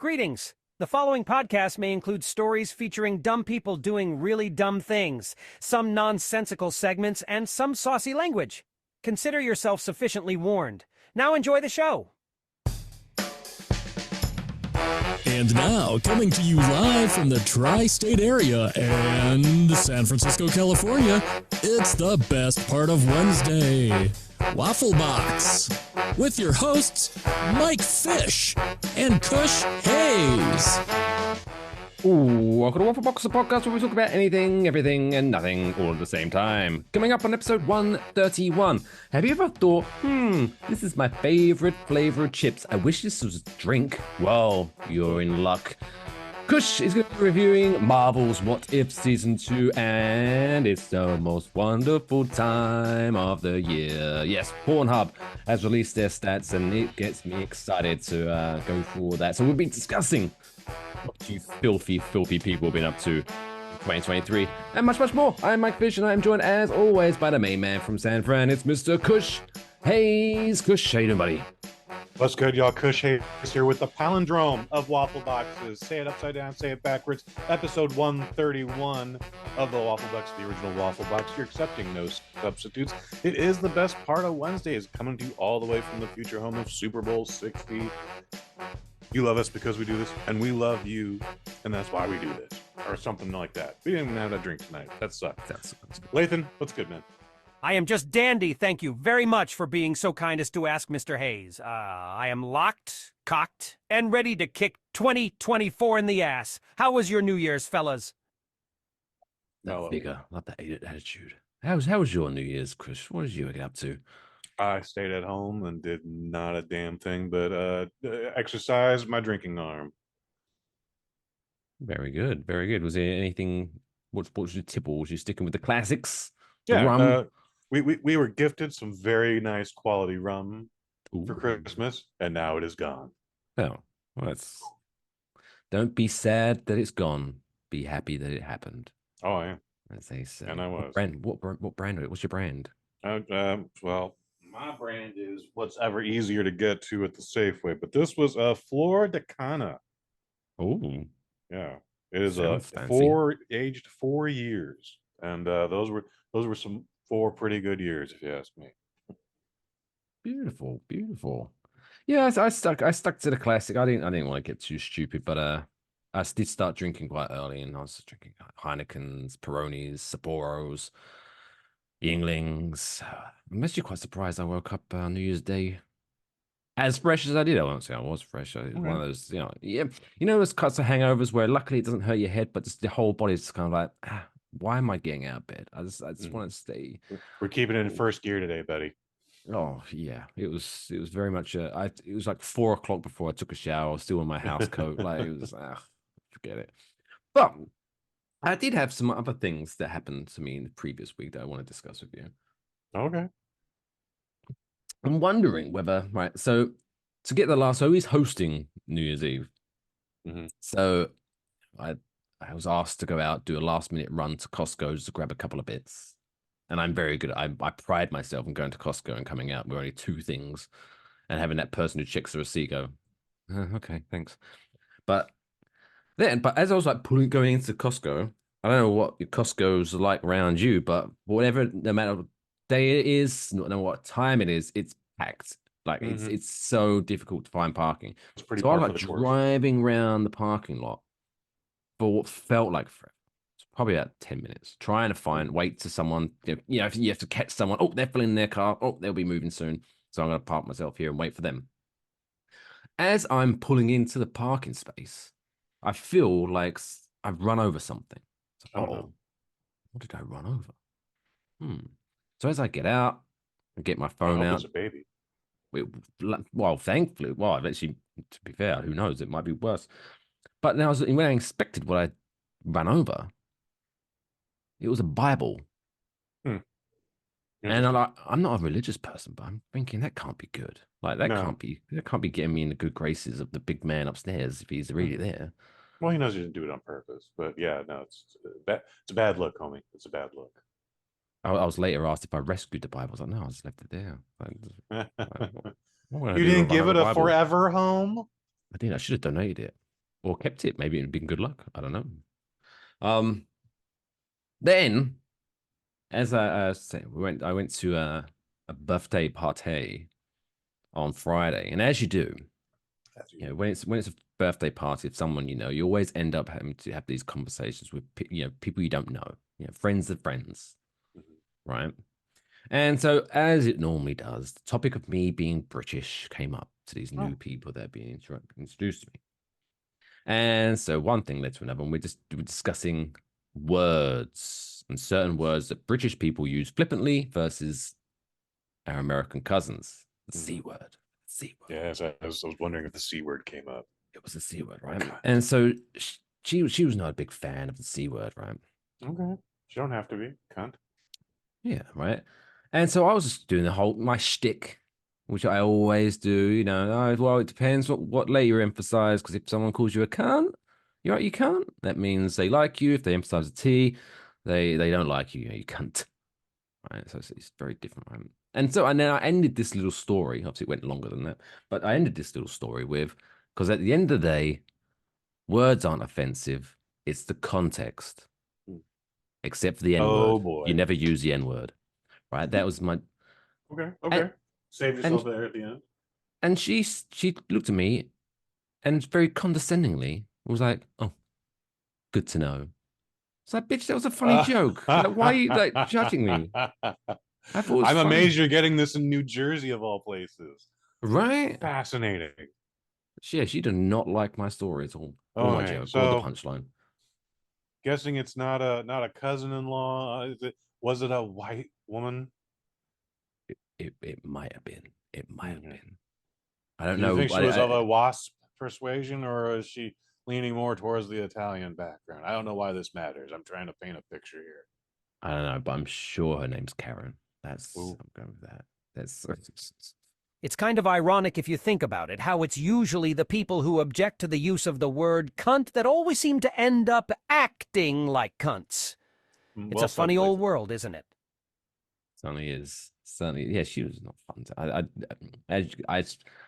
Greetings. The following podcast may include stories featuring dumb people doing really dumb things, some nonsensical segments, and some saucy language. Consider yourself sufficiently warned. Now enjoy the show. And now, coming to you live from the tri-state area and San Francisco, California, it's the best part of Wednesday, Waffle Box, with your hosts, Mike Fish and Kush Hayes. Ooh, welcome to Waffle Box, the podcast where we talk about anything, everything, and nothing all at the same time. Coming up on episode 131, have you ever thought, this is my favorite flavor of chips. I wish this was a drink. Well, you're in luck. Kush is going to be reviewing Marvel's What If Season 2, and it's the most wonderful time of the year. Yes, PornHub has released their stats, and it gets me excited to go through all that. So we'll be discussing what you filthy people have been up to in 2023, and much, much more. I'm Mike Fish, and I'm joined, as always, by the main man from San Fran. It's Mr. Kush Hayes. Kush, how you doing, buddy? What's good, y'all? Kush Hayes here with the palindrome of Waffle Boxes. Say it upside down, say it backwards. Episode 131 of the Waffle Box, the original Waffle Box. You're accepting no substitutes. It is the best part of Wednesday. It's coming to you all the way from the future home of Super Bowl 60. You love us because we do this, and we love you, and that's why we do this, or something like that. We didn't even have that drink tonight. That sucks. Lathan, what's good, man? I am just dandy. Thank you very much for being so kind as to ask, Mr. Hayes. I am locked, cocked, and ready to kick 2024 in the ass. How was your New Year's, fellas? No, bigger. Love that attitude. How was your New Year's, Chris? What did you get up to? I stayed at home and did not a damn thing but exercise my drinking arm. Very good, very good. Was there anything? What was your tipple? Was you sticking with the classics? Yeah, rum? We were gifted some very nice quality rum for Ooh. Christmas, and now it is gone. Oh, well, don't be sad that it's gone. Be happy that it happened. Oh, yeah. As they say. And I was. What brand? What's your brand? Well, my brand is what's ever easier to get to at the Safeway, but this was a Flor de Cana. Oh, Yeah, it is aged 4 years, and those were some 4 pretty good years, if you ask me. beautiful, beautiful. Yeah, I stuck to the classic. I didn't want to get too stupid, but I did start drinking quite early, and I was drinking Heinekens, Peronis, Sapporos, Yinglings. I'm actually quite surprised I woke up New Year's Day as fresh as I did. I won't say I was fresh. It was one of those, those cuts of hangovers where luckily it doesn't hurt your head, but just the whole body's just kind of like, why am I getting out of bed? I just want to stay. We're keeping it in first gear today, buddy. Oh yeah, it was very much. It was like 4 o'clock before I took a shower. I was still in my house coat. Like it was, forget it. But I did have some other things that happened to me in the previous week that I want to discuss with you. Okay. I'm wondering whether, right, so to get so he's hosting New Year's Eve. Mm-hmm. So I was asked to go out, do a last minute run to Costco just to grab a couple of bits. And I'm very good. I pride myself in going to Costco and coming out with only 2 things and having that person who checks the receipt go, okay, thanks. But as I was like going into Costco, I don't know what your Costco's like around you, but whatever, no matter what day it is, no matter what time it is, it's packed. Like it's so difficult to find parking. It's pretty. So I was like driving around the parking lot for what felt like forever. It's probably about 10 minutes trying to wait to someone. If you have to catch someone. Oh, they're filling their car. Oh, they'll be moving soon. So I'm going to park myself here and wait for them. As I'm pulling into the parking space, I feel like I've run over something. What did I run over? So as I get out and get my phone out, it's a baby. Thankfully, actually, to be fair, who knows? It might be worse. But now, when I inspected what I ran over, it was a Bible. And I'm not a religious person, but I'm thinking that can't be good. Like that can't be getting me in the good graces of the big man upstairs if he's really there. Well, he knows he didn't do it on purpose, but yeah, no, it's a bad look, homie. It's a bad look. I was later asked if I rescued the Bible. I was like, no, I just left it there. You didn't give it a forever home? I did. I should have donated it. or kept it. Maybe it'd been good luck. I don't know. Then, as I said, I went to a birthday party on Friday, and as you do, when it's a birthday party of someone you know, you always end up having to have these conversations with people you don't know, friends of friends, right? And so, as it normally does, the topic of me being British came up to these new people that are being introduced to me. And so, one thing led to another, and we're discussing words and certain words that British people use flippantly versus our American cousins. The C word. C word. Yes, I was wondering if the C word came up. It was the C word, right? And so she was not a big fan of the C word, right? Okay. You don't have to be, cunt. Yeah, right. And so I was just doing my shtick, which I always do. Well, it depends what layer you emphasize. Because if someone calls you a cunt, you're right, you can't. That means they like you. If they emphasize a T, they don't like you. You cunt. Right. So it's very different, right? And then I ended this little story. Obviously, it went longer than that, but I ended this little story with, because at the end of the day, words aren't offensive. It's the context. Except for the N word. Oh boy. You never use the N word. Right? That was my Okay. Save yourself there at the end. And she looked at me and very condescendingly was like, "Oh, good to know." It's like, bitch, that was a funny joke. Like, why are you judging me? I'm amazed you're getting this in New Jersey of all places. Right? Fascinating. Yeah, she did not like my story at all. Or my joke, or the punchline. Guessing it's not a cousin-in-law. Was it a white woman? It might have been. It might have been. I don't Do know. you think she was of a WASP persuasion, or is she leaning more towards the Italian background? I don't know why this matters. I'm trying to paint a picture here. I don't know, but I'm sure her name's Karen. I'm going with that. It's kind of ironic if you think about it, how it's usually the people who object to the use of the word cunt that always seem to end up acting like cunts. It's a funny old world, isn't it? Certainly is. Certainly, yeah, she was not fun.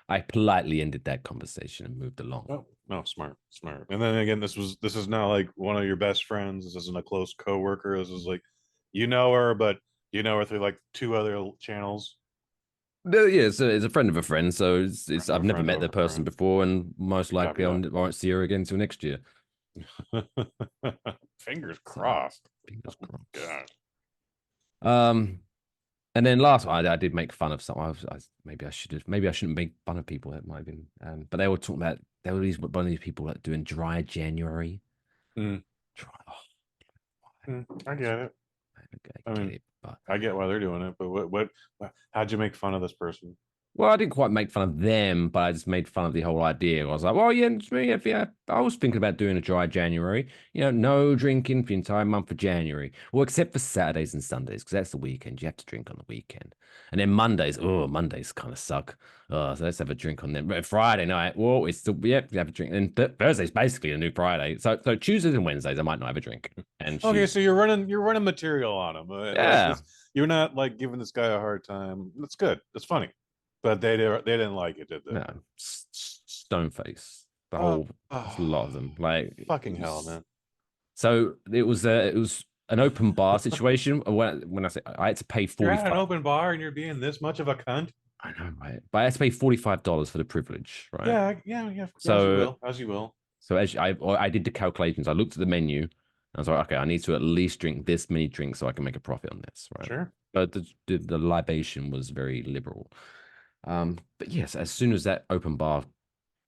I politely ended that conversation and moved along. Oh, no, smart. And then again, this is not like one of your best friends. This isn't a close coworker. This is like, you know her, but you know her through like two other channels. No, yeah, it's a friend of a friend, so I've never met the person before, and most likely I won't see her again until next year. Fingers crossed. Fingers crossed. God. And then last one, I did make fun of someone. Maybe I shouldn't make fun of people. That might have been. But they were talking about one of these people that doing dry January. I get it. I get why they're doing it, but what? How'd you make fun of this person? Well, I didn't quite make fun of them, but I just made fun of the whole idea. I was like, well, yeah, I was thinking about doing a dry January. No drinking for the entire month of January. Well, except for Saturdays and Sundays, because that's the weekend. You have to drink on the weekend. And then Mondays kind of suck. So let's have a drink on them. But Friday night, well, it's still, you have a drink. And Thursday's basically a new Friday. So Tuesdays and Wednesdays, I might not have a drink. And okay, so you're running material on him. Yeah. You're not like giving this guy a hard time. That's good. That's funny. But they didn't like it, did they? No, stone face. A lot of them. Like fucking hell, man. So it was an open bar situation. When I say I had to pay $45. You're at an open bar and you're being this much of a cunt. I know, right? But I had to pay $45 for the privilege, right? Yeah. So as you will. So as I did the calculations, I looked at the menu. And I was like, okay, I need to at least drink this many drinks so I can make a profit on this, right? Sure. But the libation was very liberal. But yes, as soon as that open bar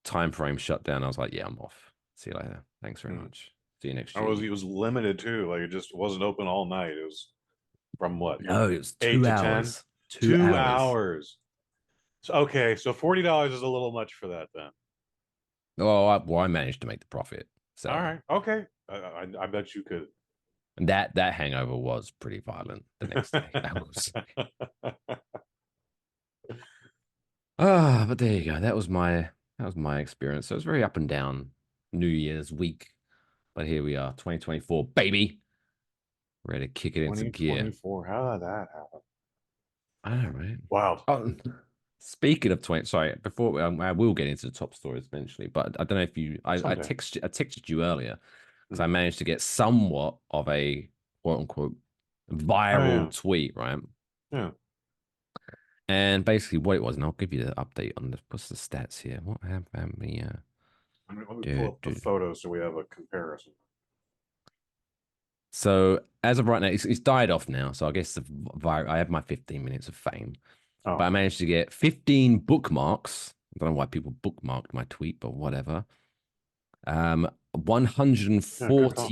time frame shut down, I was like, yeah, I'm off. See you later. Thanks very much. See you next year. It was limited too. Like it just wasn't open all night. It was from what? No, it was 2 hours. 2 hours. So, okay, so $40 is a little much for that then. Oh, I managed to make the profit. So all right, okay. I bet you could. And that hangover was pretty violent the next day. But there you go. That was my experience. So it was very up and down New Year's week. But here we are, 2024, baby. Ready to kick it into gear. 2024. How did that happen? I don't know, right? Wow. Speaking of 20, sorry, before I will get into the top stories eventually, but I don't know if I Someday. texted you earlier because I Mhm. managed to get somewhat of a quote unquote Oh viral yeah, tweet, right? yeah. And basically what it was, and I'll give you the update on what's the stats here. What happened? Let me pull Dude, up the dude. photo so we have a comparison. So as of right now, it's died off now. So I guess I have my 15 minutes of fame, Oh, but I managed to get 15 bookmarks. I don't know why people bookmarked my tweet, but whatever. Um, yeah, good call.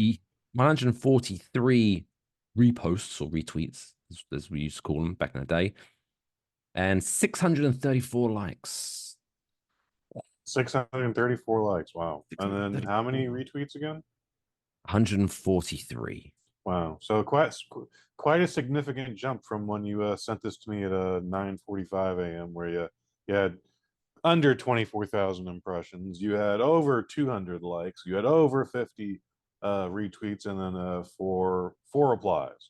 143 reposts or retweets, as we used to call them back in the day, and 634 likes. 634 likes. Wow. And then how many 634. retweets again? 143. Wow. So quite a significant jump from when you sent this to me at 9:45 a.m. where you had under 24,000 impressions, you had over 200 likes, you had over 50 retweets, and then four replies.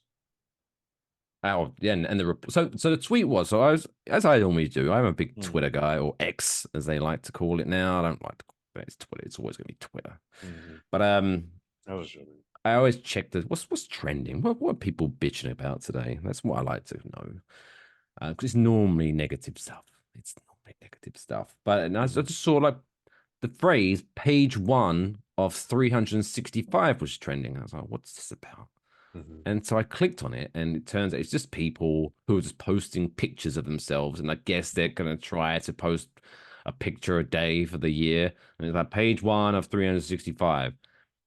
Oh, yeah, and so the tweet was, so I was, as I normally do, I'm a big Mm-hmm. Twitter guy, or X as they like to call it now. I don't like to call it, it's Twitter. It's always gonna be Twitter. Mm-hmm. But That was shitty. I always check what's trending. What are people bitching about today? That's what I like to know. Because it's normally negative stuff. It's normally negative stuff. But and I Mm-hmm. just saw like the phrase page one of 365 was trending. I was like, what's this about? Mm-hmm. And so I clicked on it, and it turns out it's just people who are just posting pictures of themselves. And I guess they're going to try to post a picture a day for the year. And it's like page one of 365.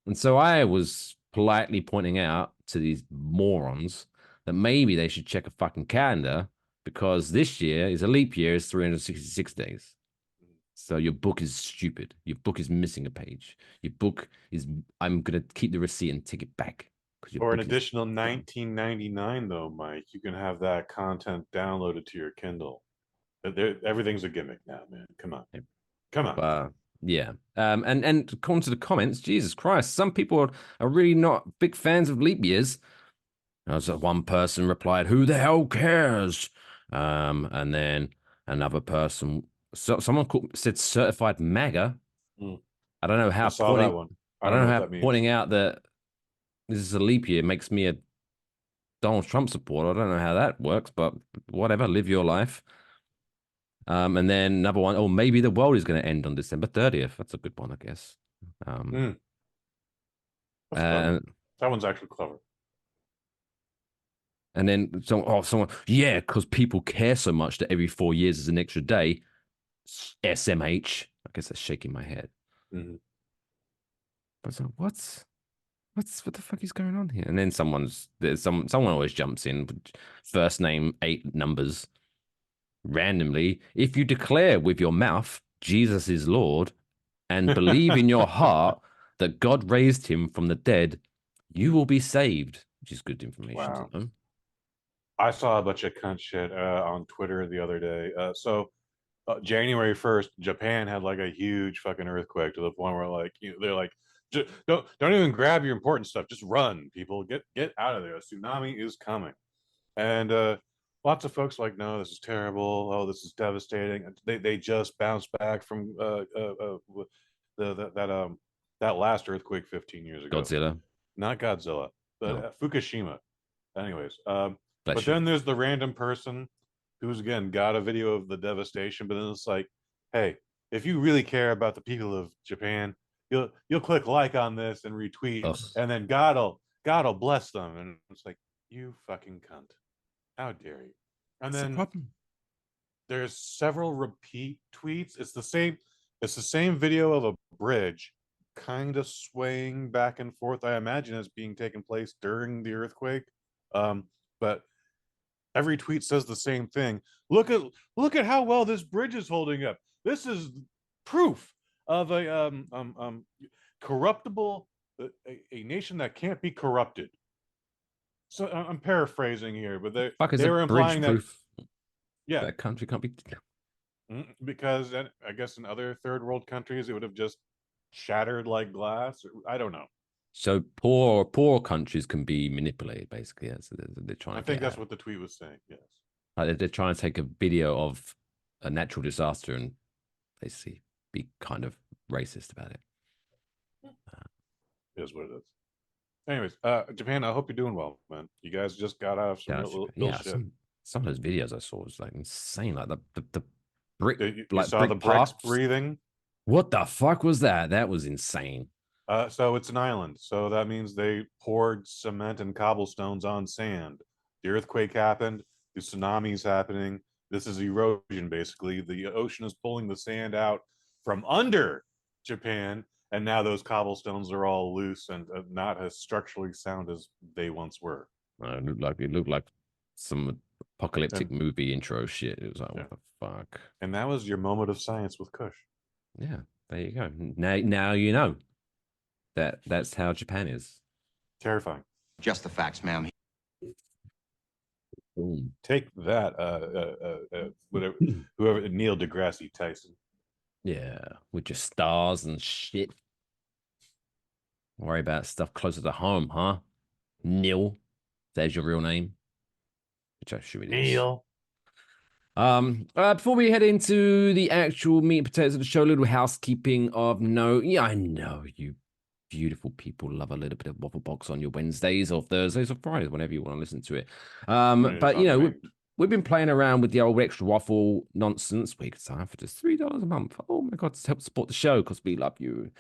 And so I was politely pointing out to these morons that maybe they should check a fucking calendar because this year is a leap year, is 366 days. So your book is stupid. Your book is missing a page. Your book is, I'm going to keep the receipt and take it back because your For an book is additional 19.99 though, Mike, you can have that content downloaded to your Kindle. Everything's a gimmick now, man. Come on. Come on. Yeah. And according to the comments, Jesus Christ, some people are really not big fans of leap years. As one person replied, "Who the hell cares?" And then another person, someone said certified MAGA. Mm, I don't know I how saw that pointing. one. I I don't don't know know what how that means. pointing out that this is a leap year makes me a Donald Trump supporter. I don't know how that works, but whatever. Live your life. And then another one, oh, maybe the world is going to end on December 30th. That's a good one, I guess. Um, Mm, that's clever. and That one's actually clever. and then someone, yeah, because people care so much that every 4 years is an extra day. SMH. I guess that's shaking my head. Mhm. But so what the fuck is going on here? And then someone always jumps in, first name, 8 numbers, randomly. If you declare with your mouth Jesus is Lord and believe in your heart that God raised him from the dead, you will be saved, which is good information to Wow. know. I saw a bunch of cunt shit on Twitter the other day. January 1st, Japan had like a huge fucking earthquake to the point where like they're like, don't even grab your important stuff, just run, people, get out of there. A tsunami is coming, and lots of folks like, no, this is terrible. Oh, this is devastating. They just bounced back from that last earthquake 15 years ago. Godzilla, Not Godzilla, but no, Fukushima. Anyways, but bless you. then there's the random person who's again got a video of the devastation, but then it's like, hey, if you really care about the people of Japan, you'll click like on this and retweet, Ugh. and then God'll bless them. And it's like, you fucking cunt. How dare you? And That's the then problem. there's several repeat tweets. It's the same video of a bridge kind of swaying back and forth. I imagine it's being taken place during the earthquake. But every tweet says the same thing. Look at how well this bridge is holding up. This is proof of a corruptible a nation that can't be corrupted. So I'm paraphrasing here, but they Fuck is they a were bridge implying that, proof yeah, that country can't be. because I guess in other third world countries it would have just shattered like glass. I don't know. So poor countries can be manipulated, basically. Yeah, so they're trying I to think get that's out. what the tweet was saying. Yes. Like they're trying to take a video of a natural disaster and basically be kind of racist about it. It is what it is. Anyways, Japan, I hope you're doing well, man. You guys just got out of some real shit. Some of those videos I saw was like insane. Like the brick, You like saw brick the bricks pops. breathing. What the fuck was that? That was insane. So it's an island. So that means they poured cement and cobblestones on sand. The earthquake happened. The tsunami's happening. This is erosion, basically. The ocean is pulling the sand out from under Japan, and now those cobblestones are all loose and not as structurally sound as they once were. It looked like some apocalyptic movie intro shit. It was like, what the fuck? And that was your moment of science with Kush. Yeah, there you go. Now you know that's how Japan is. Terrifying. Just the facts, ma'am. Boom. Take that, whatever, whoever, Neil deGrasse Tyson. Yeah, with your stars and shit. Worry about stuff closer to home, huh? Neil, there's your real name. Which I assume it is. Neil. Before we head into the actual meat and potatoes of the show, a little housekeeping of note. Yeah, I know you beautiful people love a little bit of Waffle Box on your Wednesdays or Thursdays or Fridays, whenever you want to listen to it. But you know, we've been playing around with the old extra waffle nonsense. We could sign up for just $3 a month. Oh my god, to help support the show because we love you.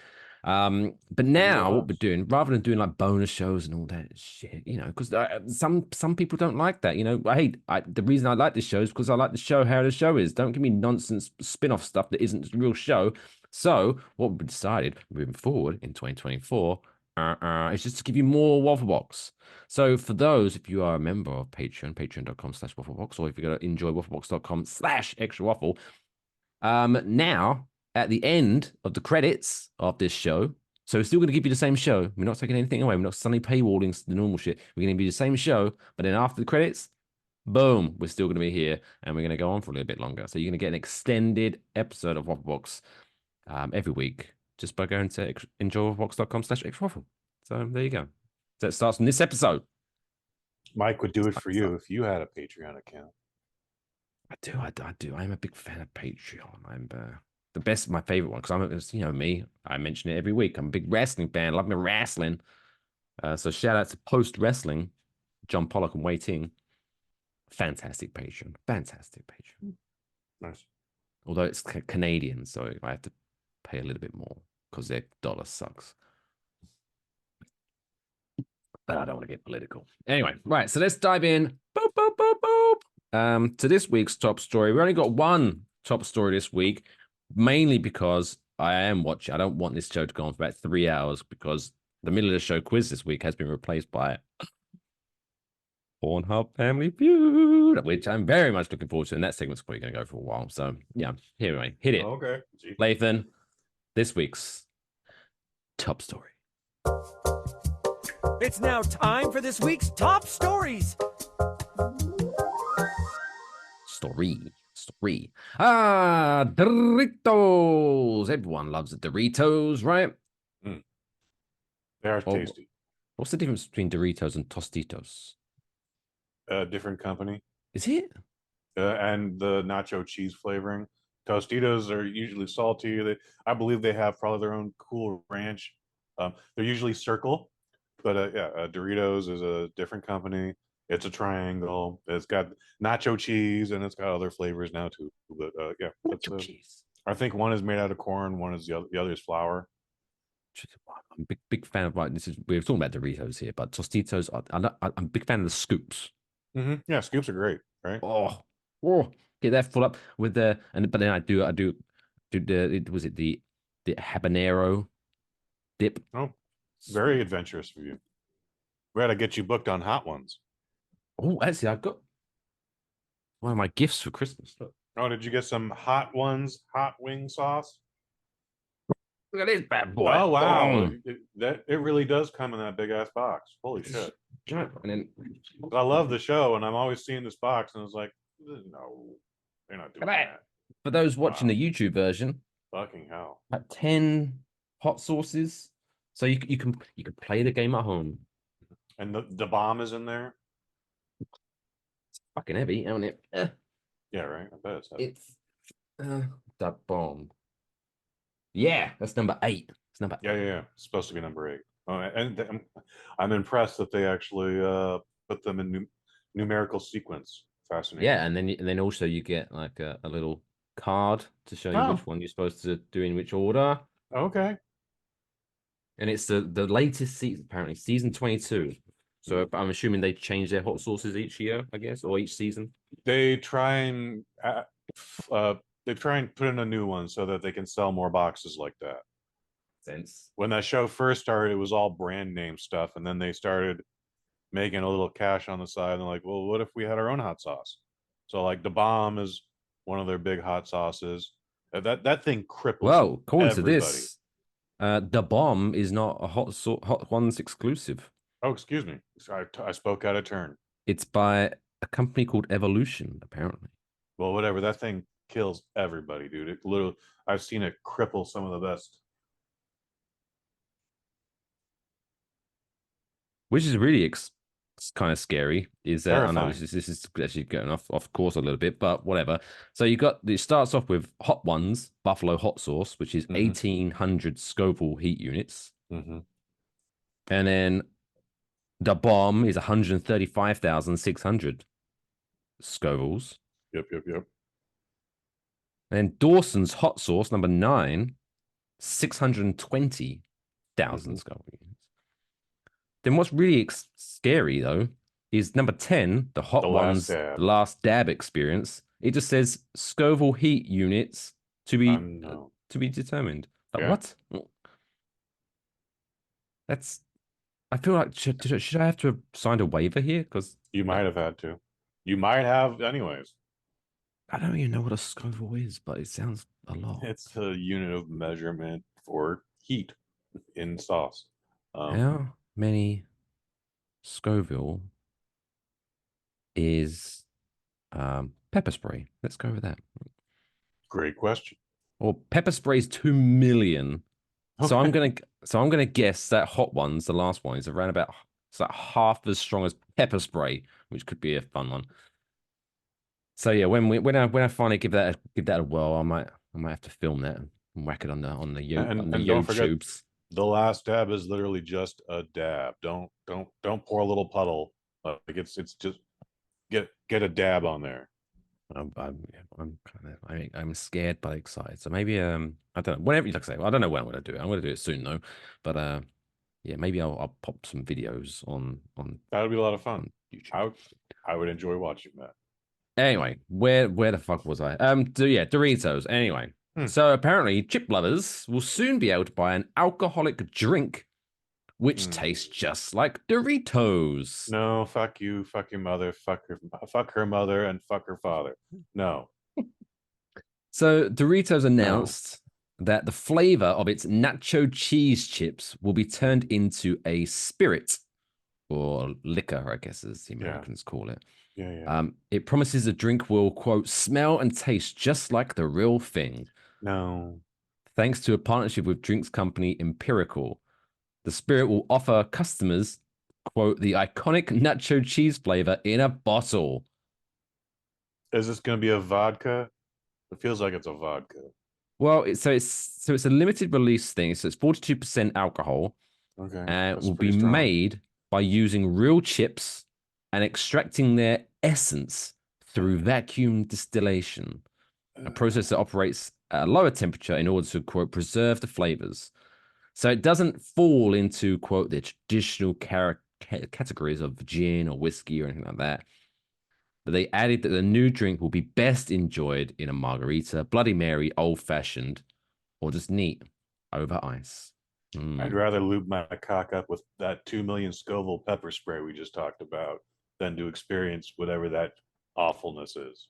But now what we're doing, rather than doing like bonus shows and all that shit, you know, because some people don't like that. You know, the reason I like this show is because I like the show how the show is. Don't give me nonsense spin-off stuff that isn't the real show. So what we've decided moving forward in 2024 is just to give you more Waffle Box. So for those, if you are a member of Patreon, patreon.com/wafflebox, or if you go to enjoywafflebox.com/extra waffle, now at the end of the credits of this show, so we're still going to give you the same show. We're not taking anything away. We're not suddenly paywalling the normal shit. We're going to give you the same show, but then after the credits, boom, we're still going to be here and we're going to go on for a little bit longer. So you're going to get an extended episode of Waffle Box every week just by going to enjoywafflebox.com/extra-waffle. So there you go. So it starts from this episode. Mike would do it for you if you had a Patreon account. I do. I'm a big fan of Patreon. I'm the best, my favorite one, because me. I mention it every week. I'm a big wrestling fan. Love me wrestling. So shout out to Post Wrestling, John Pollock and Wei Ting. Fantastic Patreon. Nice. Although it's Canadian, so I have to pay a little bit more because their dollar sucks. But I don't want to get political. Anyway, right. So let's dive in. Boop, boop, boop, boop. To this week's top story. We only got one top story this week, mainly because I don't want this show to go on for about 3 hours because the middle of the show quiz this week has been replaced by PornHub Family Feud, which I'm very much looking forward to. And that segment's probably going to go for a while. So yeah, here we hit it. Okay. Lathan, this week's top story. It's now time for this week's top stories. Story. Doritos. Everyone loves the Doritos, right? They are tasty. What's the difference between Doritos and Tostitos? Different company. Is it? And the nacho cheese flavoring. Tostitos are usually salty. I believe they have probably their own cool ranch. They're usually circle, but Doritos is a different company. It's a triangle. It's got nacho cheese and it's got other flavors now too. But nacho cheese. I think one is made out of corn. One is the other is flour. I'm a big fan of we're talking about Doritos here, but Tostitos. I'm a big fan of the scoops. Mm-hmm. Yeah, scoops are great, right? Oh, get that full up with but then I do the habanero dip. Oh, very adventurous for you. We got to get you booked on hot ones. Oh, actually, I've got one of my gifts for Christmas. Look. Oh, did you get some hot hot wing sauce? Look at this bad boy. Oh, wow. It really does come in that big ass box. Holy shit. And then I love the show, and I'm always seeing this box, and it's like, no, they're not doing that. For those watching the YouTube version, fucking hell. About 10 hot sauces. So you can play the game at home. And the bomb is in there. It's fucking heavy, isn't it? Yeah, right. I bet it's heavy. It's Da bomb. Yeah, that's number 8. It's number Yeah. It's supposed to be number 8. Oh, and I'm impressed that they actually put them in numerical sequence. Fascinating. Yeah, and then also you get like a little card to show you Oh, which one you're supposed to do in which order. okay. And it's the latest season, apparently, season 22. So I'm assuming they change their hot sauces each year, I guess, or each season. They try and put in a new one so that they can sell more boxes like that. Sense. When that show first started, it was all brand name stuff, and then they started making a little cash on the side. And like, well, what if we had our own hot sauce? So like the bomb is one of their big hot sauces. That thing cripples Well, according to everybody. this, the bomb is not a hot ones exclusive. Oh, excuse me. I spoke out of turn. It's by a company called Evolution, apparently. Well, whatever. That thing kills everybody, dude. It literally, I've seen it cripple some of the best. Which is really kind of scary. Is that I know Terrifying. this is actually going off course a little bit, but whatever. So it starts off with Hot Ones Buffalo hot sauce, which is 1,800 Scoville heat units, Mm-hmm. and then the bomb is 135,600 Scovilles. Yep. And then Dawson's hot sauce number 9, 620,000 Scoville units. Then what's really scary though is number 10, the Hot The last Ones dab. Last Dab experience. It just says Scoville heat units to be determined. Like, Yeah. what? That's. I feel like should I have to have signed a waiver here? Because You might have had to. You might have, anyways. I don't even know what a Scoville is, but it sounds a lot. It's a unit of measurement for heat in sauce. How many Scoville is pepper spray? Let's go with that. Great question. Or pepper spray is 2 million. So Okay. I'm gonna guess that Hot Ones, the last one, is around about it's like half as strong as pepper spray, which could be a fun one. So yeah, when I finally give that a whirl, I might have to film that and whack it on the on the And don't forget, YouTubes. the last dab is literally just a dab. Don't pour a little puddle. Like it's just get a dab on there. I'm scared but excited. So maybe I don't know. Whenever you like I say, I don't know when I'm gonna do it. I'm gonna do it soon though. But yeah, maybe I'll pop some videos on That would be a lot of fun. YouTube. I would enjoy watching that. Anyway, where the fuck was I? Yeah, Doritos. Anyway, Hmm. so apparently chip lovers will soon be able to buy an alcoholic drink which tastes just like Doritos. No, fuck you, fuck your mother, fuck her mother, and fuck her father. No. So Doritos announced that the flavor of its nacho cheese chips will be turned into a spirit or liquor, I guess, as the Americans call it. Yeah. It promises the drink will, quote, smell and taste just like the real thing. No. Thanks to a partnership with drinks company Empirical, the spirit will offer customers, quote, the iconic nacho cheese flavor in a bottle. Is this going to be a vodka? It feels like it's a vodka. Well, it's a limited release thing. So it's 42% alcohol. Okay. And it will be made by using real chips and extracting their essence through vacuum distillation, a process that operates at a lower temperature in order to, quote, preserve the flavors. So it doesn't fall into, quote, the traditional categories of gin or whiskey or anything like that. But they added that the new drink will be best enjoyed in a margarita, Bloody Mary, old fashioned, or just neat over ice. I'd rather lube my cock up with that 2 million Scoville pepper spray we just talked about than to experience whatever that awfulness is.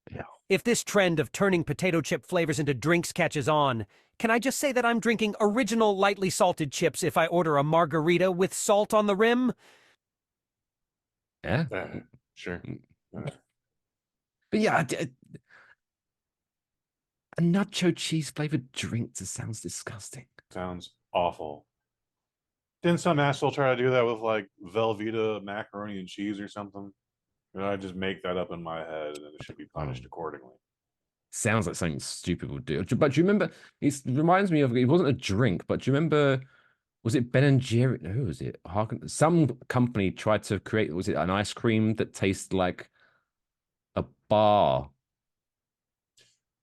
Yeah. If this trend of turning potato chip flavors into drinks catches on, can I just say that I'm drinking original lightly salted chips if I order a margarita with salt on the rim? Yeah. Sure. But yeah, a nacho cheese flavored drink just sounds disgusting. Sounds awful. Didn't some asshole try to do that with like Velveeta macaroni and cheese or something? I just make that up in my head and then it should be punished accordingly. Sounds like something stupid would do. But do you remember? It reminds me of it wasn't a drink, but do you remember? Was it Ben and Jerry? No, who was it? Some company tried to create. Was it an ice cream that tastes like a bar,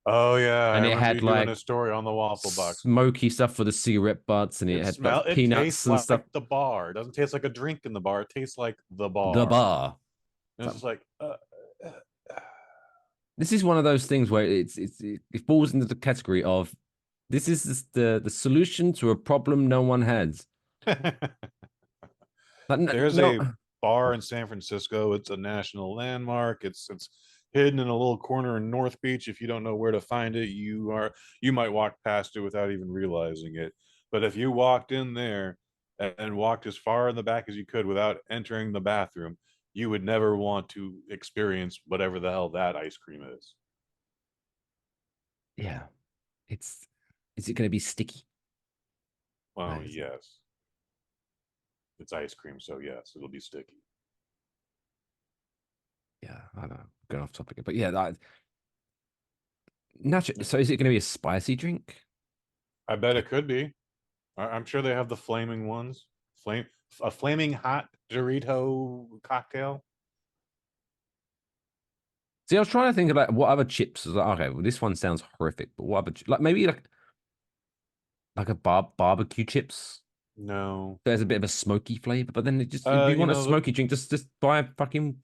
Oh yeah, I and it remember had you doing like a story on the Waffle Box. smoky stuff for the cigarette butts, and it had like It peanuts tastes and like stuff. the bar. It doesn't taste like a drink in the bar. It tastes like the The bar. bar. And it's just like, uh, This is one of those things where it falls into the category of this is the solution to a problem no one has. there's No, a bar in San Francisco. It's a national landmark. It's hidden in a little corner in North Beach. If you don't know where to find it, you might walk past it without even realizing it. But if you walked in there and walked as far in the back as you could without entering the bathroom, you would never want to experience whatever the hell that ice cream is. yeah, it's is it going to be sticky? Well, Nice. yes. It's ice cream, so yes, it'll be sticky. Yeah, I know. Going off topic, but yeah, that natural. So is it going to be a spicy drink? I bet it could be. I'm sure they have the flaming ones. A flaming hot Dorito cocktail. See, I was trying to think about what other chips. I was like, okay, well, this one sounds horrific, but what other like maybe like a barbecue chips. No. There's a bit of a smoky flavor, but then it just if you You want a know, smoky drink, just buy a fucking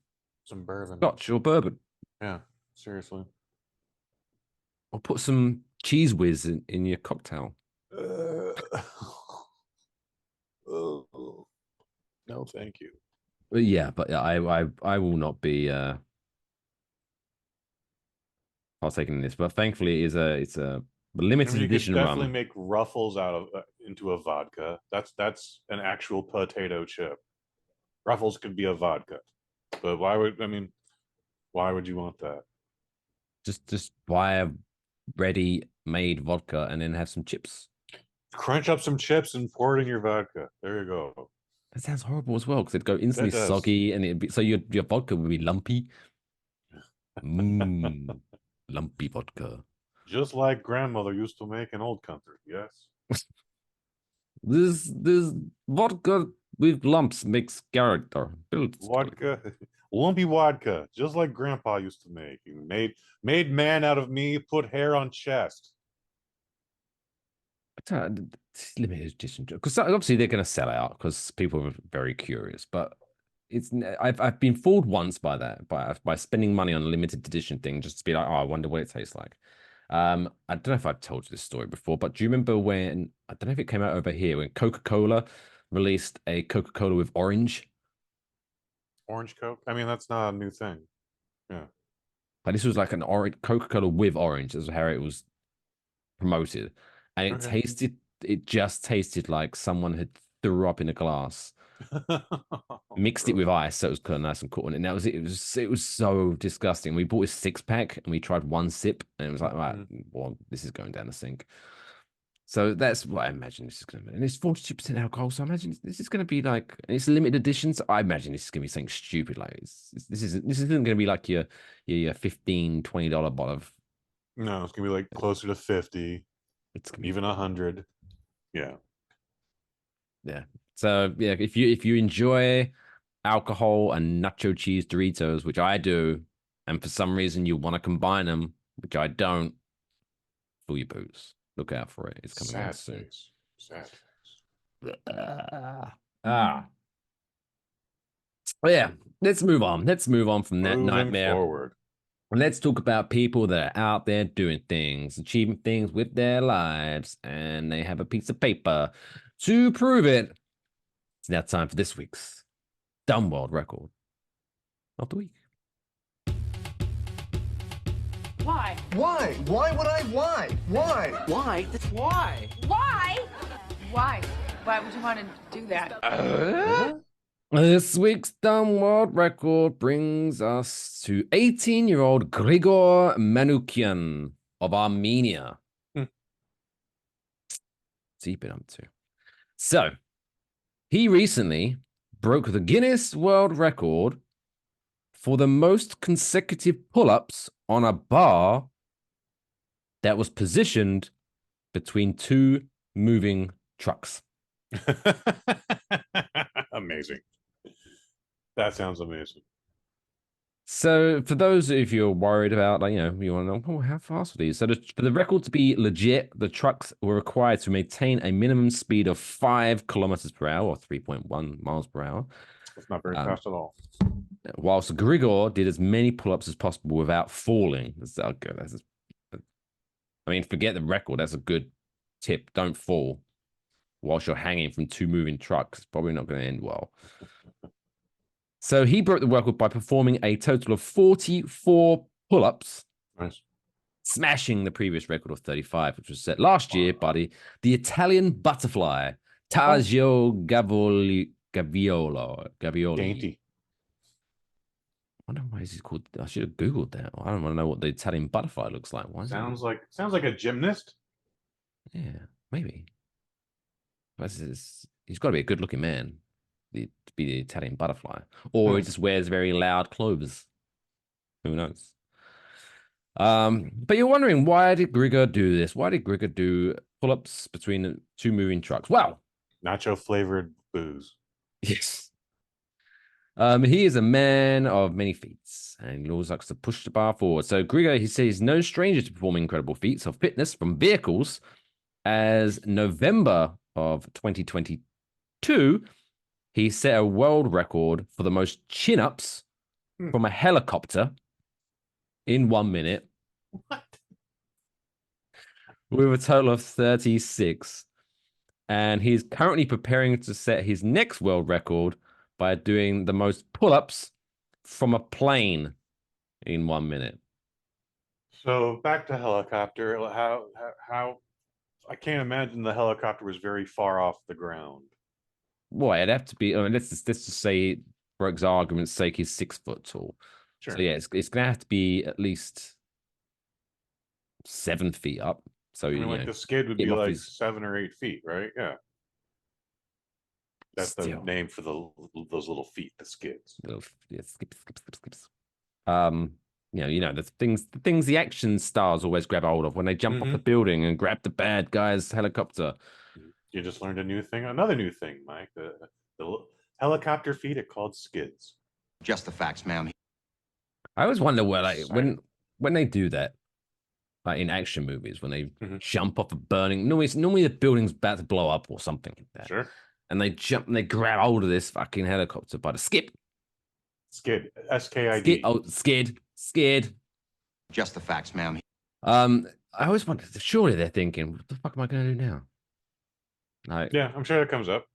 some bourbon. scotch or bourbon, Yeah, seriously. or put some cheese whiz in your cocktail. Oh, no, thank you. But yeah, but I will not be partaking in this. But thankfully, it's a I limited mean, you could edition definitely rum. make Ruffles out of into a vodka. That's an actual potato chip. Ruffles could be a vodka, but why would you want that? Just buy a ready-made vodka and then have some chips. Crunch up some chips and pour it in your vodka. There you go. That sounds horrible as well because it'd go instantly That does. soggy and it'd be so your vodka would be lumpy. Mmm, lumpy vodka. Just like grandmother used to make in old country. Yes. This vodka with lumps makes character. Builds Vodka, lumpy vodka, just like grandpa used to make. He made man out of me, put hair on chest. limited edition because obviously they're going to sell out because people are very curious. But I've been fooled once by that by spending money on a limited edition thing just to be like, oh, I wonder what it tastes like. I don't know if I've told you this story before, but do you remember when I don't know if it came out over here when Coca-Cola released a Coca-Cola with orange? Orange Coke. I mean, that's not a new thing. Yeah. But this was like an orange Coca-Cola with orange. This is how it was promoted, and Okay. it just tasted like someone had threw up in a glass, mixed it with ice, so it was kind of nice and cool. And that was it. It was so disgusting. We bought a 6-pack and we tried one sip, and it was like, right, well, this is going down the sink. So that's what I imagine this is going to be. And it's 42% alcohol, so I imagine this is going to be like it's limited edition. So I imagine this is going to be something stupid. Like this isn't going to be like your $15-$20 bottle of. No, it's gonna be like closer to 50, It's gonna be even 100. Yeah. yeah. So yeah, if you enjoy alcohol and nacho cheese Doritos, which I do, and for some reason you want to combine them, which I don't, fill your boots. Look out for it. It's coming out Sad soon. face. Sad face. Ah. But yeah, let's move on. Let's move on from that Moving nightmare. forward. And let's talk about people that are out there doing things, achieving things with their lives, and they have a piece of paper to prove it. It's now time for this week's Dumb World Record of the week. Why? Why? Why would I? Why? Why? Why? Why? Why? Why? Why would you want to do that? This week's Dumb World Record brings us to 18-year-old Grigor Manukyan of Armenia. Deep it up to. So, he recently broke the Guinness World Record for the most consecutive pull-ups on a bar that was positioned between two moving trucks. Amazing. That sounds amazing. So, for those if you're worried about, like, you want to know, how fast are these? So, for the record to be legit, the trucks were required to maintain a minimum speed of 5 kilometers per hour or 3.1 miles per hour. It's not very fast at all. Whilst Grigor did as many pull-ups as possible without falling. I mean, forget the record. That's a good tip. Don't fall whilst you're hanging from two moving trucks. It's probably not going to end well. So he broke the record by performing a total of 44 pull-ups, Nice. smashing the previous record of 35, which was set last year by the Italian butterfly, Taggio Gaviolo. Dainty. I don't know why he's called. I should have Googled that. I don't want to know what the Italian butterfly looks like. Why Sounds like a gymnast. Yeah, maybe. He's got to be a good-looking man to be the Italian butterfly, or he just wears very loud clothes. Who knows? But you're wondering, why did Grigor do this? Why did Grigor do pull-ups between two moving trucks? Well, Nacho flavored booze. yes. He is a man of many feats, and he always likes to push the bar forward. So Grigor, he says, he's no stranger to performing incredible feats of fitness from vehicles. As November of 2022, he set a world record for the most chin-ups from a helicopter in 1 minute. What? With a total of 36. And he's currently preparing to set his next world record by doing the most pull-ups from a plane in 1 minute. So back to helicopter. How I can't imagine the helicopter was very far off the ground. Well, it'd have to be. I mean, let's just say, for argument's sake, he's 6 foot tall. Sure. So yeah, it's gonna have to be at least 7 feet up. So I mean, like the skid would be him off like his- 7 or 8 feet, right? Yeah. That's the Still. name for those little feet, the skids. Yeah, skips. The things the action stars always grab hold of when they jump off the building and grab the bad guy's helicopter. You just learned another new thing, Mike. The helicopter feet are called skids. Just the facts, ma'am. I always wonder where, like, Exciting. when they do that, like in action movies, when they jump off a burning. Normally the building's about to blow up or something like that. Sure. And they jump and they grab hold of this fucking helicopter by the skid. Skid. SKID. Skid. Just the facts, ma'am. I always wonder, surely they're thinking, what the fuck am I going to do now? Like, Yeah, I'm sure that comes up.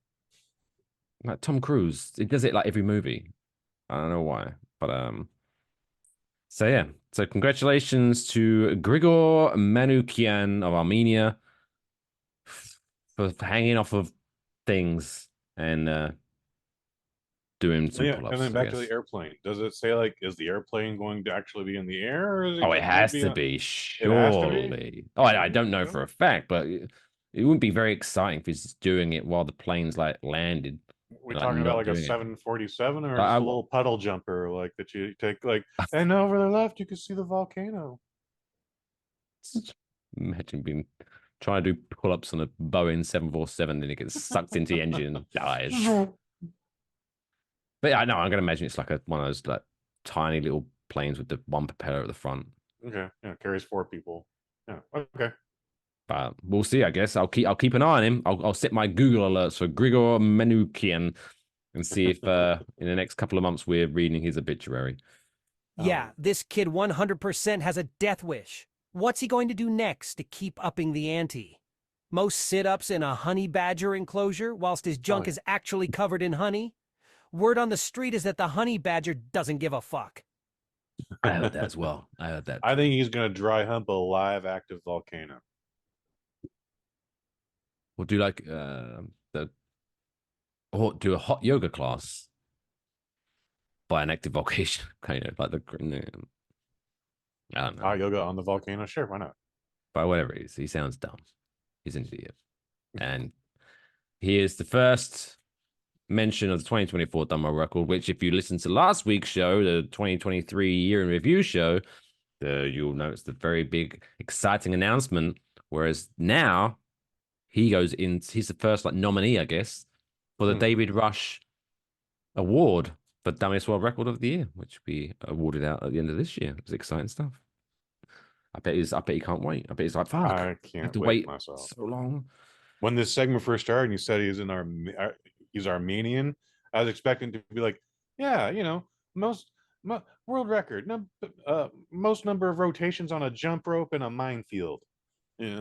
like Tom Cruise, he does it like every movie. I don't know why, but so yeah. So congratulations to Grigor Manukyan of Armenia for hanging off of things and doing some pull-ups. And then back to the airplane. Does it say, like, is the airplane going to actually be in the air? Or is it It has to be, surely. Oh, I don't know for a fact, but it wouldn't be very exciting if he's doing it while the plane's like landed. We're like, talking not about like a doing it. 747 or I- a little puddle jumper, like that you take, like, and over the left you can see the volcano. Imagine trying to do pull-ups on a Boeing 747, then it gets sucked into the engine and dies. But yeah, no, I'm gonna imagine it's like one of those like tiny little planes with the one propeller at the front. Okay, yeah, carries 4 people. Yeah, okay. But we'll see. I guess I'll keep an eye on him. I'll set my Google alerts for Grigor Manukyan and see if in the next couple of months we're reading his obituary. Yeah, this kid 100% has a death wish. What's he going to do next to keep upping the ante? Most sit-ups in a honey badger enclosure whilst his junk is actually covered in honey? Word on the street is that the honey badger doesn't give a fuck. I heard that as well. I heard that. I think he's gonna dry hump a live active volcano. We'll do like or do a hot yoga class by an active volcano, kind of like the. I don't know. Hot yoga on the volcano, sure, why not? But whatever it is, he sounds dumb. He's an idiot, and he is the first mention of the 2024 Dumbo record. Which, if you listen to last week's show, the 2023 year in review show, You'll notice the very big, exciting announcement. Whereas now he goes in, he's the first like nominee, I guess, for the David Rush Award for Dumbest World Record of the Year, which will be awarded out at the end of this year. It's exciting stuff. I bet he can't wait. I bet he's like, fuck, I I can't have to wait wait myself. so long. When this segment first started, and you said he's Armenian, I was expecting to be like, yeah, most world record, most number of rotations on a jump rope in a minefield,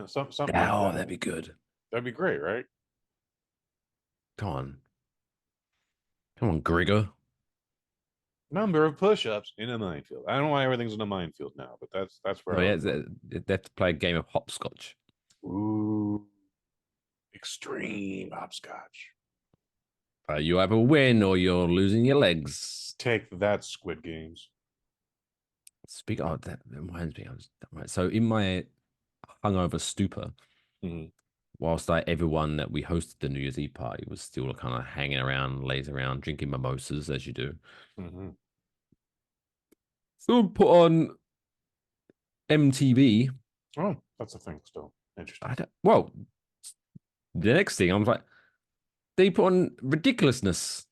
something like Oh, that. that'd be good. That'd be great, right? Come on, Grigor. Number of push-ups in a minefield. I don't know why everything's in a minefield now, but that's where Oh, I yeah, was going. they have to play a game of hopscotch. Ooh, extreme hopscotch. You either win or you're losing your legs. Take that, Squid Games. Speak. Oh, that reminds me. Right. So in my hungover stupor, whilst everyone that we hosted the New Year's Eve party was still kind of hanging around, lazing around, drinking mimosas as you do. Someone put on MTV. Oh, that's a thing still. Interesting. Well, the next thing I was like, they put on Ridiculousness.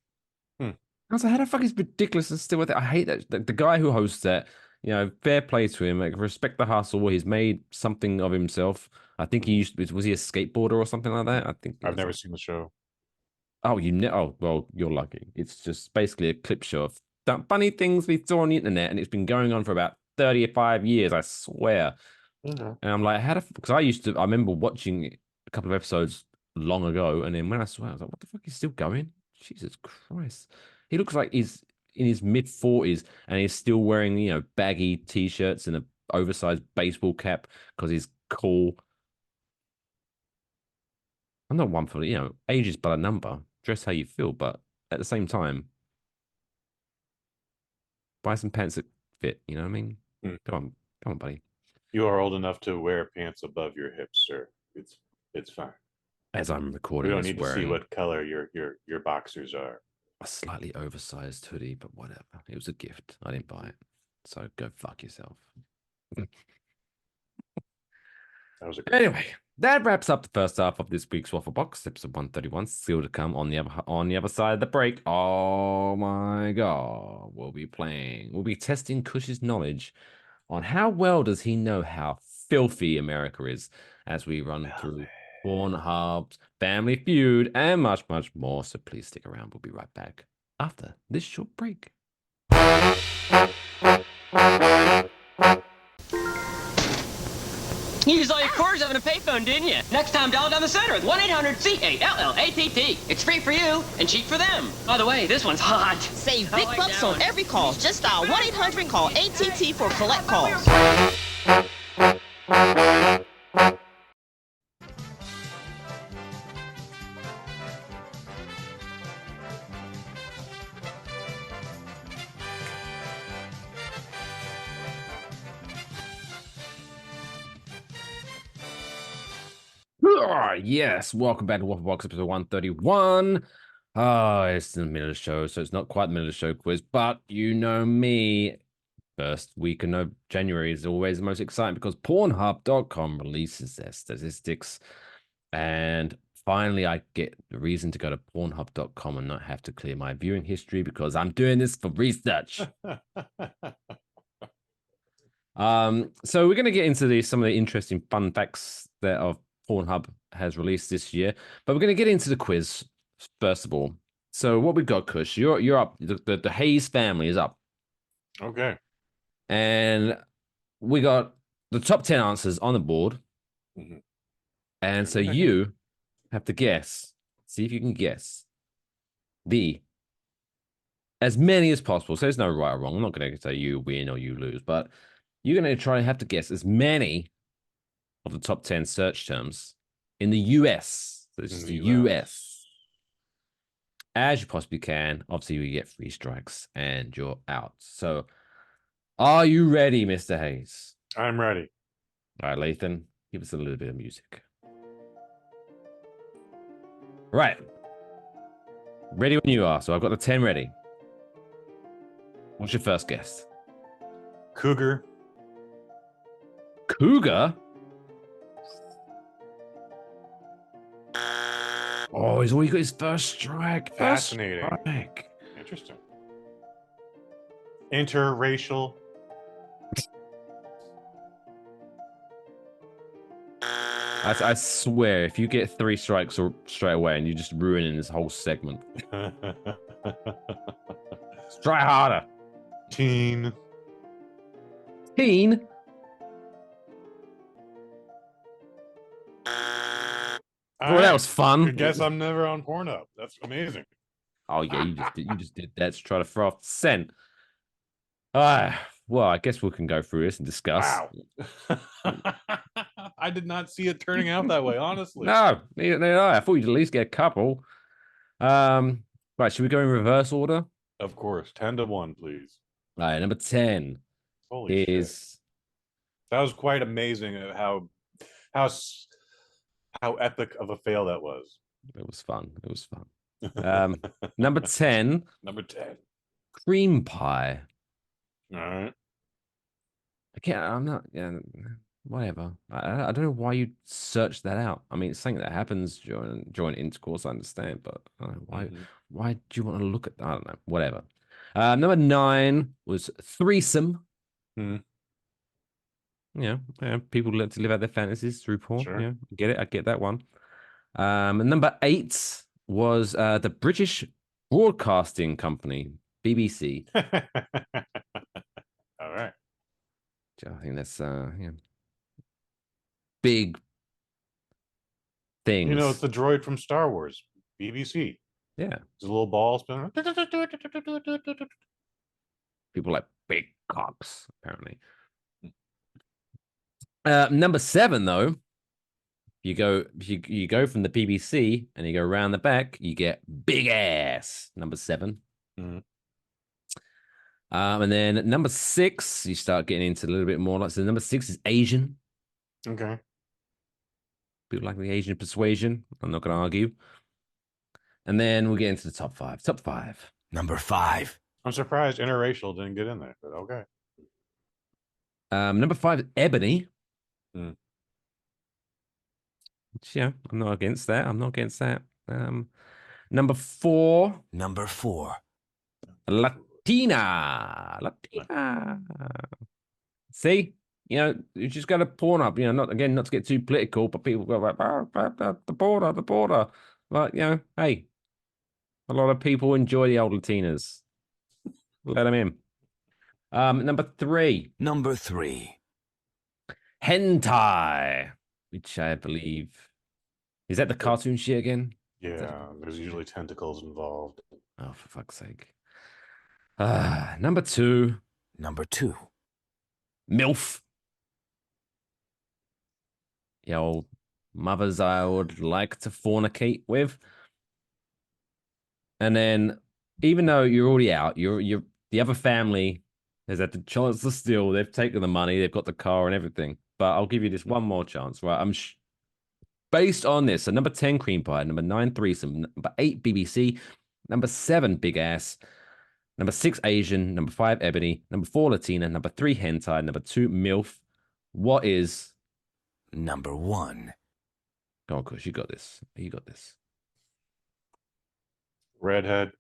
I was like, how the fuck is Ridiculousness still with it? I hate that. The guy who hosts that, fair play to him. Like, respect the hustle. He's made something of himself. I think he was he a skateboarder or something like that? I think I've never seen the show. Oh, oh, well, you're lucky. It's just basically a clip show of funny things we saw on the internet, and it's been going on for about 35 years, I swear. And I'm like, because I remember watching a couple of episodes long ago, and then when I saw it, I was like, what the fuck is still going? Jesus Christ. He looks like he's in his mid-40s, and he's still wearing, baggy t-shirts and an oversized baseball cap because he's cool. I'm not one for, age is but a number. Dress how you feel, but at the same time, buy some pants that fit. You know what I mean? Come on, buddy. You are old enough to wear pants above your hips, sir. It's fine. As I'm recording, we don't need to see what color your boxers are. A slightly oversized hoodie, but whatever. It was a gift. I didn't buy it, so go fuck yourself. That was Anyway, that wraps up the first half of this week's Waffle Box, episode 131. Still to come on the other side of the break. Oh my god, we'll be testing Kush's knowledge on how well does he know how filthy America is as we run through PornHub, Family Feud, and much, much more. So please stick around. We'll be right back after this short break. You used all your quarters having a payphone, didn't you? Next time, dial down the center with 1-800-CALLATT. It's free for you and cheap for them. By the way, this one's hot. Save big bucks on every call. Just dial 1-800-CALL-ATT for collect calls. Yes, welcome back to Waffle Box episode 131. It's in the middle of the show, so it's not quite the middle of the show quiz, but you know me. First week of January is always the most exciting because PornHub.com releases their statistics, and finally I get the reason to go to PornHub.com and not have to clear my viewing history because I'm doing this for research. So we're going to get into some of the interesting fun facts that of PornHub has released this year, but we're going to get into the quiz first of all. So what we've got, Kush, you're up. The Hayes family is up. Okay. And we got the top 10 answers on the board. And so you have to guess, see if you can guess as many as possible. So there's no right or wrong. I'm not going to say you win or you lose, but you're going to have to guess as many of the top 10 search terms in the US. So this is the US. As you possibly can. Obviously, you get 3 strikes and you're out. So are you ready, Mr. Hayes? I'm ready. All right, Lathan, give us a little bit of music. Right. Ready when you are. So I've got the 10 ready. What's your first guess? Cougar. Cougar? Oh, he's already got his first strike. First Fascinating. strike. Interesting. Interracial. I swear, if you get 3 strikes straight away and you're just ruining this whole segment. Try harder. Teen. Teen? Well, that was fun. I guess I'm never on PornHub. That's amazing. Oh yeah, you just did that to try to throw off the scent. Well, I guess we can go through this and discuss. Wow. I did not see it turning out that way, honestly. No, neither did I. I thought you'd at least get a couple. Right, should we go in reverse order? Of course. 10-1, please. All right, number 10 Holy is shit. That was quite amazing how epic of a fail that was. It was fun. It was fun. Number 10. Number 10. Cream pie. All right. I'm not. Yeah, whatever. I don't know why you search that out. I mean, it's something that happens during intercourse. I understand, but I don't know, why? Mhm. Why do you want to look at? I don't know. Whatever. Number 9 was threesome. Mhm. Yeah, people like to live out their fantasies through porn. Sure. Yeah, I get it. I get that one. And number 8 was the British Broadcasting Company, BBC. All right. I think that's big things. You know, it's the droid from Star Wars, BBC. Yeah. It's a little ball spinner. People like big cocks, apparently. Number 7, though, you go from the BBC and you go around the back, you get big ass. Number 7. Mhm. And then number 6, you start getting into a little bit more. So number 6 is Asian. Okay. People like the Asian persuasion. I'm not going to argue. And then we'll get into the top 5. Top 5. Number 5. I'm surprised interracial didn't get in there, but okay. Number 5 is Ebony. Mm. Which, yeah, I'm not against that. I'm not against that. Number 4. Number 4. Latina. See, you just got to PornHub. Not to get too political, but people go like, the border. But hey, a lot of people enjoy the old Latinas. Let them in. Number 3. Number 3. Hentai, which I believe is that the cartoon shit again? Yeah, there's usually tentacles involved. Oh, for fuck's sake. Number 2. Number 2. MILF. The old mothers I would like to fornicate with. And then, even though you're already out, you're the other family has had the chance to steal. They've taken the money, they've got the car and everything. But I'll give you this one more chance, right? Based on this, so number 10, cream pie. Number 9, threesome. Number 8, BBC. Number 7, big ass. Number 6, Asian. Number 5, ebony. Number 4, Latina. Number 3, hentai. Number 2, MILF. What is number 1? Oh, Kush, you got this. You got this. Redhead.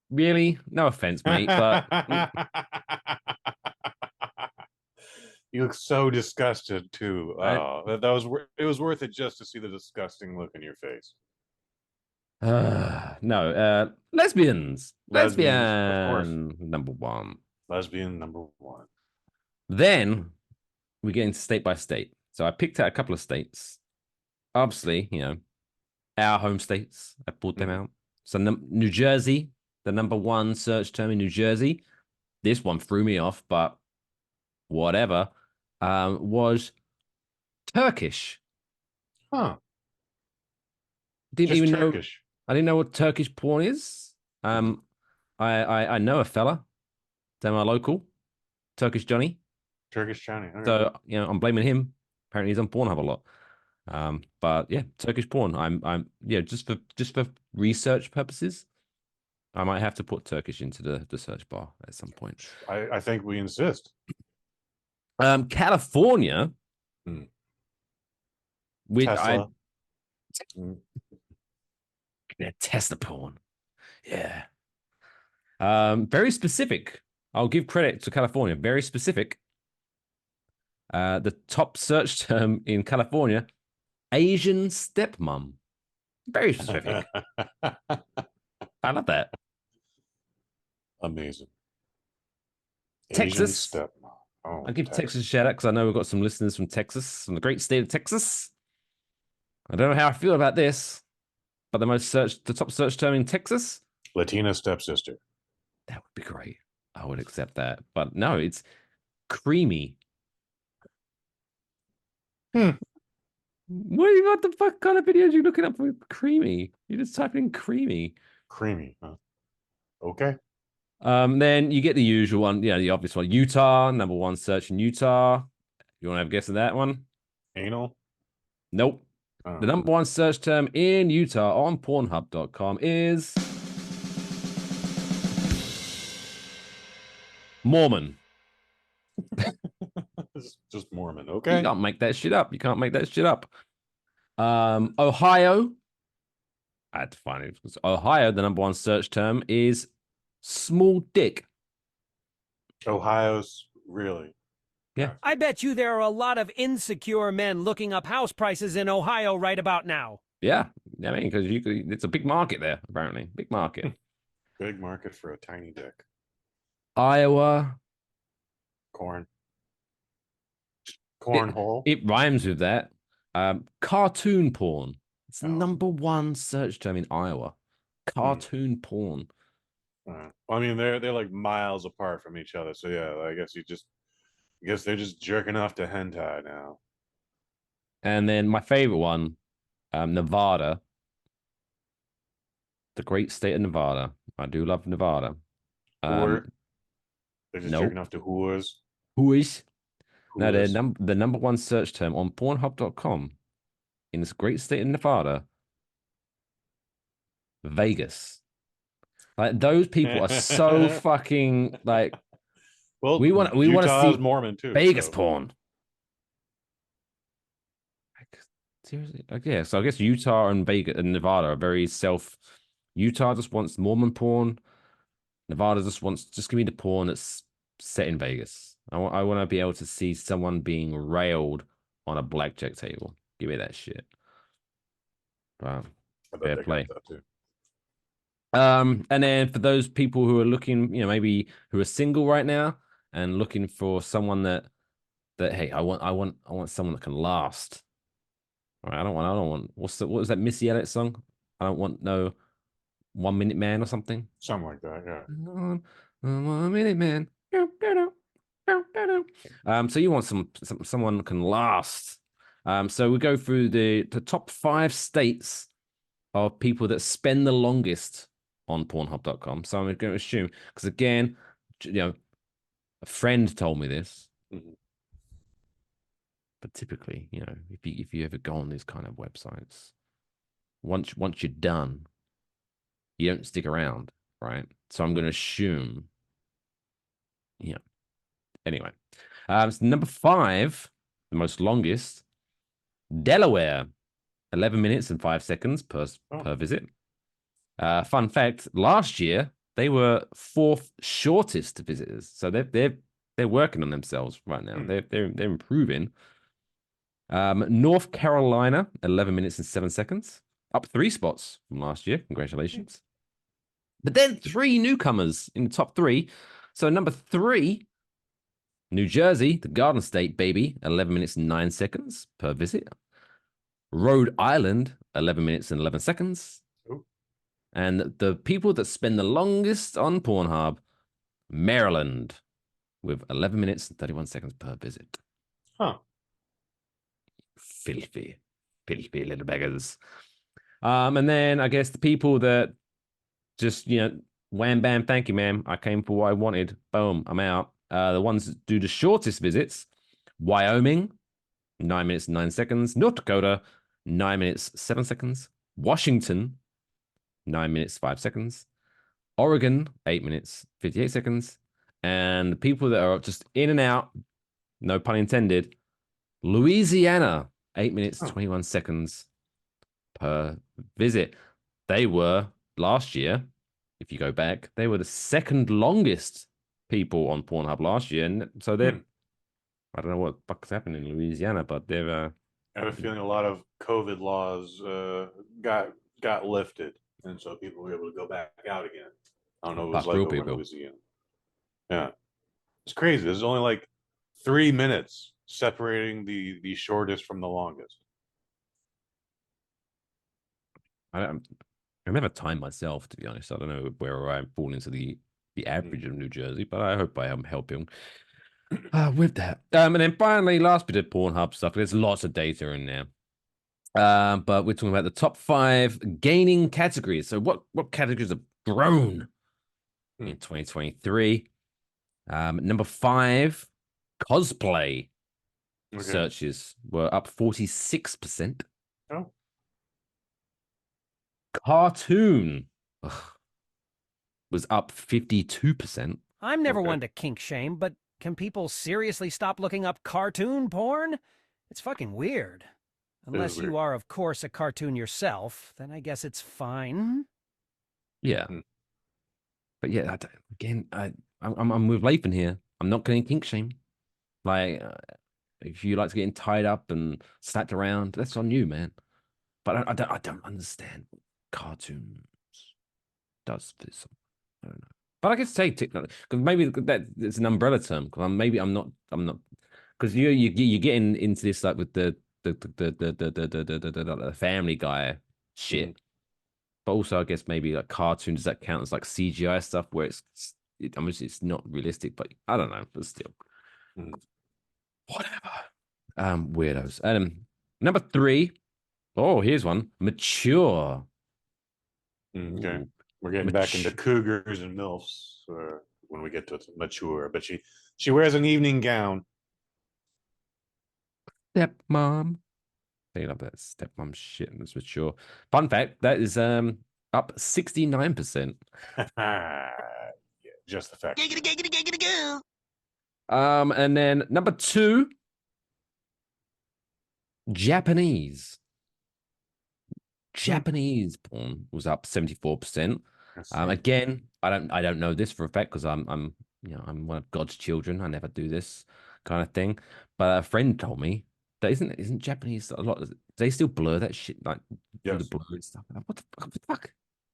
Really? No offense, mate, but you look so disgusted too. Oh, it was worth it just to see the disgusting look in your face. No, lesbians. Lesbian, of course. Number 1. Lesbian number 1. Then we get into state by state. So I picked out a couple of states. Obviously, our home states. I pulled them out. So New Jersey, the number 1 search term in New Jersey. This one threw me off, but whatever. Was Turkish. Huh. Didn't Just even Turkish. I didn't know what Turkish porn is. I know a fella, they're my local, Turkish Johnny. Turkish Johnny. Okay. So I'm blaming him. Apparently he's on Pornhub a lot. But yeah, Turkish porn. I'm just for research purposes, I might have to put Turkish into the search bar at some point. I think we insist. California, Hmm. which Tesla. Hmm. Tesla porn. Yeah. Very specific. I'll give credit to California. Very specific. The top search term in California, Asian stepmom. Very specific. I love that. Amazing. Asian Texas. stepmom. Oh, I'll give Texas a shout out because I know we've got some listeners from Texas, from the great state of Texas. I don't know how I feel about this, but the top search term in Texas, Latina stepsister. that would be great. I would accept that. But no, it's creamy. What the fuck kind of videos are you looking up for creamy? You just type in creamy. Creamy, huh? Okay. Then you get the usual one, yeah, the obvious one. Utah, number one search in Utah. You want to have a guess at that one? Anal? Nope. Oh. The number one search term in Utah on PornHub.com is Mormon. Just Mormon. You Okay. can't make that shit up. You can't make that shit up. Ohio. I had to find it. Ohio, the number one search term is small dick. Ohio's really. Yeah. I bet you there are a lot of insecure men looking up house prices in Ohio right about now. Yeah. I mean, because it's a big market there, apparently. Big market. Big market for a tiny dick. Iowa. Corn. Cornhole. It rhymes with that. Cartoon porn. It's the Oh. number one search term in Iowa. Cartoon porn. I mean, they're like miles apart from each other. So yeah, I guess they're just jerking off to hentai now. And then my favorite one, Nevada. The great state of Nevada. I do love Nevada. They're just nope. jerking off to whores. Whois? No, Whores. the number one search term on PornHub.com in this great state of Nevada, Vegas. Like those people are so fucking like. Well, we want to Utah's see Mormon too. Vegas so. porn. Seriously, yeah. So I guess Utah and Vegas and Nevada are very self. Utah just wants Mormon porn. Nevada just give me the porn that's set in Vegas. I want to be able to see someone being railed on a blackjack table. Give me that shit. Wow. Fair play. And then for those people who are looking, maybe who are single right now and looking for someone that hey, I want someone that can last. All right, I don't want what was that Missy Elliott song? I don't want no 1 Minute Man or something. Something like that, yeah. 1 Minute Man. So you want someone that can last. So we go through the top 5 states of people that spend the longest on Pornhub.com. So I'm going to assume, because again, a friend told me this. Mm-hmm. But typically, if you ever go on these kind of websites, once you're done, you don't stick around, right? So I'm going to assume, Anyway, so number 5, the most longest, Delaware, 11 minutes and 5 seconds per visit. Fun fact: last year they were 4th shortest visitors, so they're working on themselves right now. They're improving. North Carolina, 11 minutes and 7 seconds, up 3 spots from last year. Congratulations. But then 3 newcomers in the top 3. So number 3, New Jersey, the Garden State, baby, 11 minutes and 9 seconds per visit. Rhode Island, 11 minutes and 11 seconds. Ooh. And the people that spend the longest on Pornhub, Maryland, with 11 minutes and 31 seconds per visit. Huh. Filthy little beggars. And then I guess the people that just, wham, bam, thank you, ma'am. I came for what I wanted. Boom, I'm out. The ones that do the shortest visits, Wyoming, 9 minutes and 9 seconds. North Dakota, 9 minutes, 7 seconds. Washington, 9 minutes, 5 seconds. Oregon, 8 minutes, 58 seconds. And the people that are just in and out, no pun intended. Louisiana, 8 minutes, 21 seconds per visit. They were last year, if you go back, they were the second longest people on Pornhub last year. And so they're, I don't know what the fuck's happened in Louisiana, but they're. I have a feeling a lot of COVID laws got lifted, and so people were able to go back out again. I don't know what it was like over in Louisiana. Yeah, it's crazy. There's only like 3 minutes separating the shortest from the longest. I never time myself, to be honest. I don't know where I fall into the average of New Jersey, but I hope I am helping with that. And then finally, last bit of Pornhub stuff. There's lots of data in there. But we're talking about the top 5 gaining categories. So what categories have grown in 2023? Number 5, cosplay searches were up 46%. Oh. Cartoon was up 52%. I'm never one to kink shame, but can people seriously stop looking up cartoon porn? It's fucking weird. Unless you are, of course, a cartoon yourself, then I guess it's fine. Yeah. But yeah, I'm with Lathan here. I'm not going to kink shame. Like, if you like to get tied up and slapped around, that's on you, man. But I don't understand what cartoons does for this. I don't know. But I guess say TikTok, because maybe that it's an umbrella term. Because I'm not because you getting into this like with the Family Guy shit. But also, I guess maybe like cartoons, does that count as like CGI stuff where I mean, it's not realistic, but I don't know, but still. Whatever. Weirdos. Number 3. Oh, here's one. Mature. Okay. We're getting back into cougars and MILFs when we get to mature. But she wears an evening gown. Stepmom. They love that stepmom shit and it's mature. Fun fact, that is up 69%. Yeah, just the fact. And then number 2, Japanese. Japanese porn was up 74%. Again, I don't know this for a fact because I'm one of God's children. I never do this kind of thing. But a friend told me that isn't Japanese a lot. They still blur that shit like through the blur and stuff. What the fuck?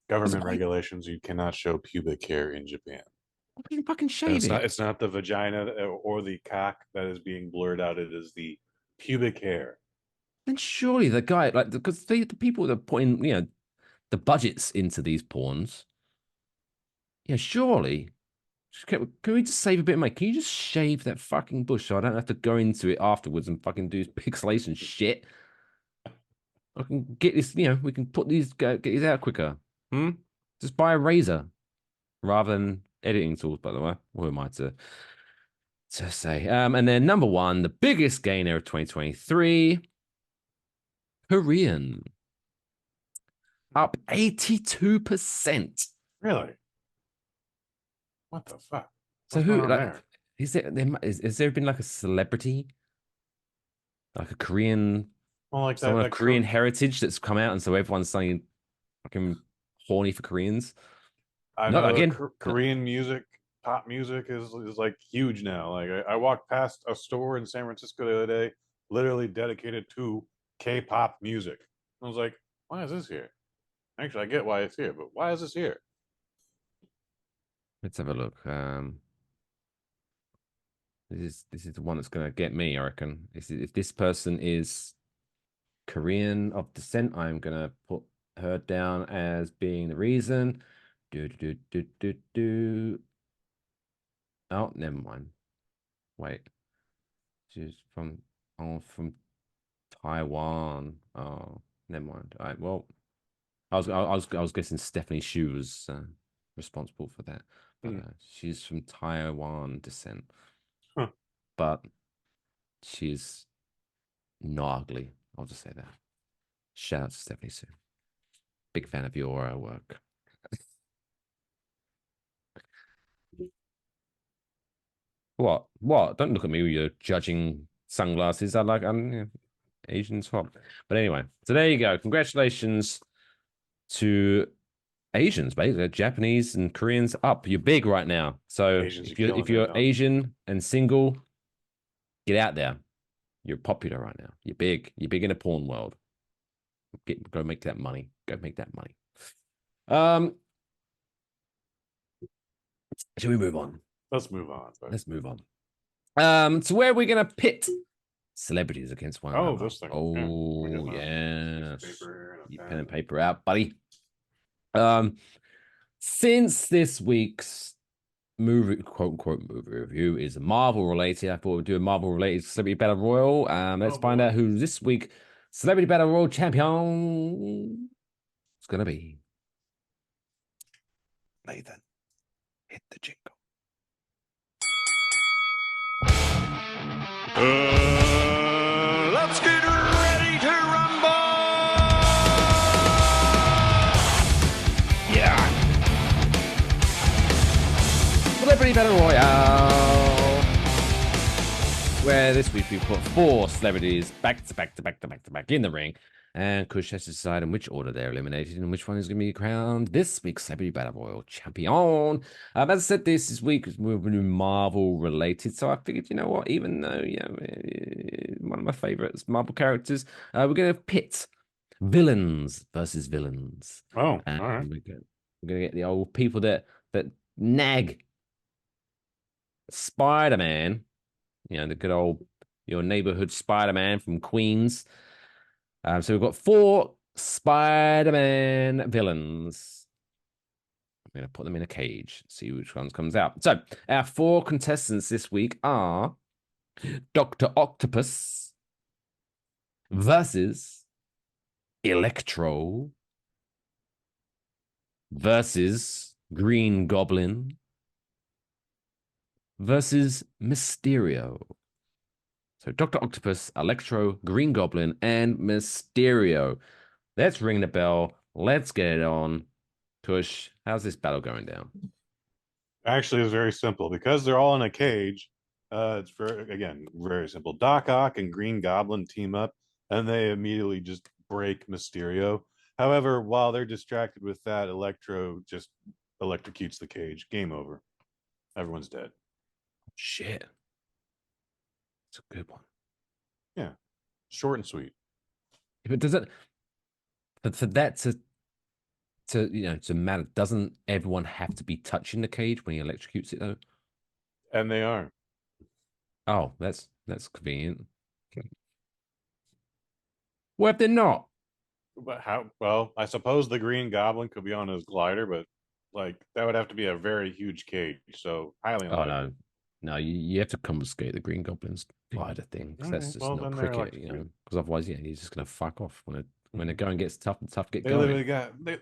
Government regulations. You cannot show pubic hair in Japan. What are you fucking shaving? It's not the vagina or the cock that is being blurred out. It is the pubic hair. Then surely the guy, like, because the people that are putting, the budgets into these porns, surely, can we just save a bit of money? Can you just shave that fucking bush so I don't have to go into it afterwards and fucking do pixelation shit? I can get this, we can get these out quicker. Just buy a razor rather than editing tools, by the way. Who am I to say? And then number 1, the biggest gainer of 2023. Korean. Up 82%. Really? What the fuck? So who like is there been like a celebrity? Like a Korean someone of Korean heritage that's come out and so everyone's saying fucking horny for Koreans? I know Korean music, pop music is like huge now. Like I walked past a store in San Francisco the other day, literally dedicated to K-pop music. I was like, why is this here? Actually, I get why it's here, but why is this here? Let's have a look. This is the one that's gonna get me, I reckon. If this person is Korean of descent, I'm gonna put her down as being the reason. Oh, never mind. Wait. She's from Taiwan. Oh, never mind. All right. Well, I was guessing Stephanie Shu was responsible for that. But she's from Taiwan descent. But she's not ugly. I'll just say that. Shout out to Stephanie Sue. Big fan of your work. What? What? Don't look at me with your judging sunglasses. I'm Asians hot. But anyway, so there you go. Congratulations to Asians, basically. Japanese and Koreans up. You're big right now. So Asians if are you're killing if you're it, though. Asian and single, get out there. You're popular right now. You're big. You're big in the porn world. Go make that money. Go make that money. Shall we move on? Let's move on. Let's move on. So where are we gonna pit celebrities against one Oh, another? this thing. Oh, Yeah. yes. Your pen and paper out, buddy. Since this week's movie, quote unquote, movie review is Marvel related, I thought we'd do a Marvel related Celebrity Battle Royal. Let's find out who this week Celebrity Battle Royal champion is gonna be. Nathan, hit the jingle. Let's get ready to rumble! Yeah. Celebrity Battle Royale. Where this week we put 4 celebrities back to back in the ring. And Kush has to decide in which order they're eliminated and which one is going to be crowned this week's Celebrity Battle Royal champion. As I said, this week is Marvel related, so I figured, you know what, even though, one of my favorites, Marvel characters, we're going to pit villains versus villains. Oh, all right. We're going to get the old people that nag Spider-Man, the good old, your neighborhood Spider-Man from Queens. So we've got 4 Spider-Man villains. I'm going to put them in a cage, see which ones comes out. So our 4 contestants this week are Dr. Octopus versus Electro versus Green Goblin versus Mysterio. So Dr. Octopus, Electro, Green Goblin, and Mysterio. Let's ring the bell. Let's get it on. Kush, how's this battle going down? Actually, it's very simple. Because they're all in a cage, it's very simple. Doc Ock and Green Goblin team up, and they immediately just break Mysterio. However, while they're distracted with that, Electro just electrocutes the cage. Game over. Everyone's dead. Shit. It's a good one. Yeah. Short and sweet. But does it, for that to matter, doesn't everyone have to be touching the cage when he electrocutes it though? And they are. Oh, that's convenient. What if they're not? But how? Well, I suppose the Green Goblin could be on his glider, but that would have to be a very huge cage. So highly unlikely. Oh no, you have to confiscate the Green Goblin's glider thing because that's just not cricket, Because otherwise, he's just gonna fuck off when the going gets tough and tough to get They going.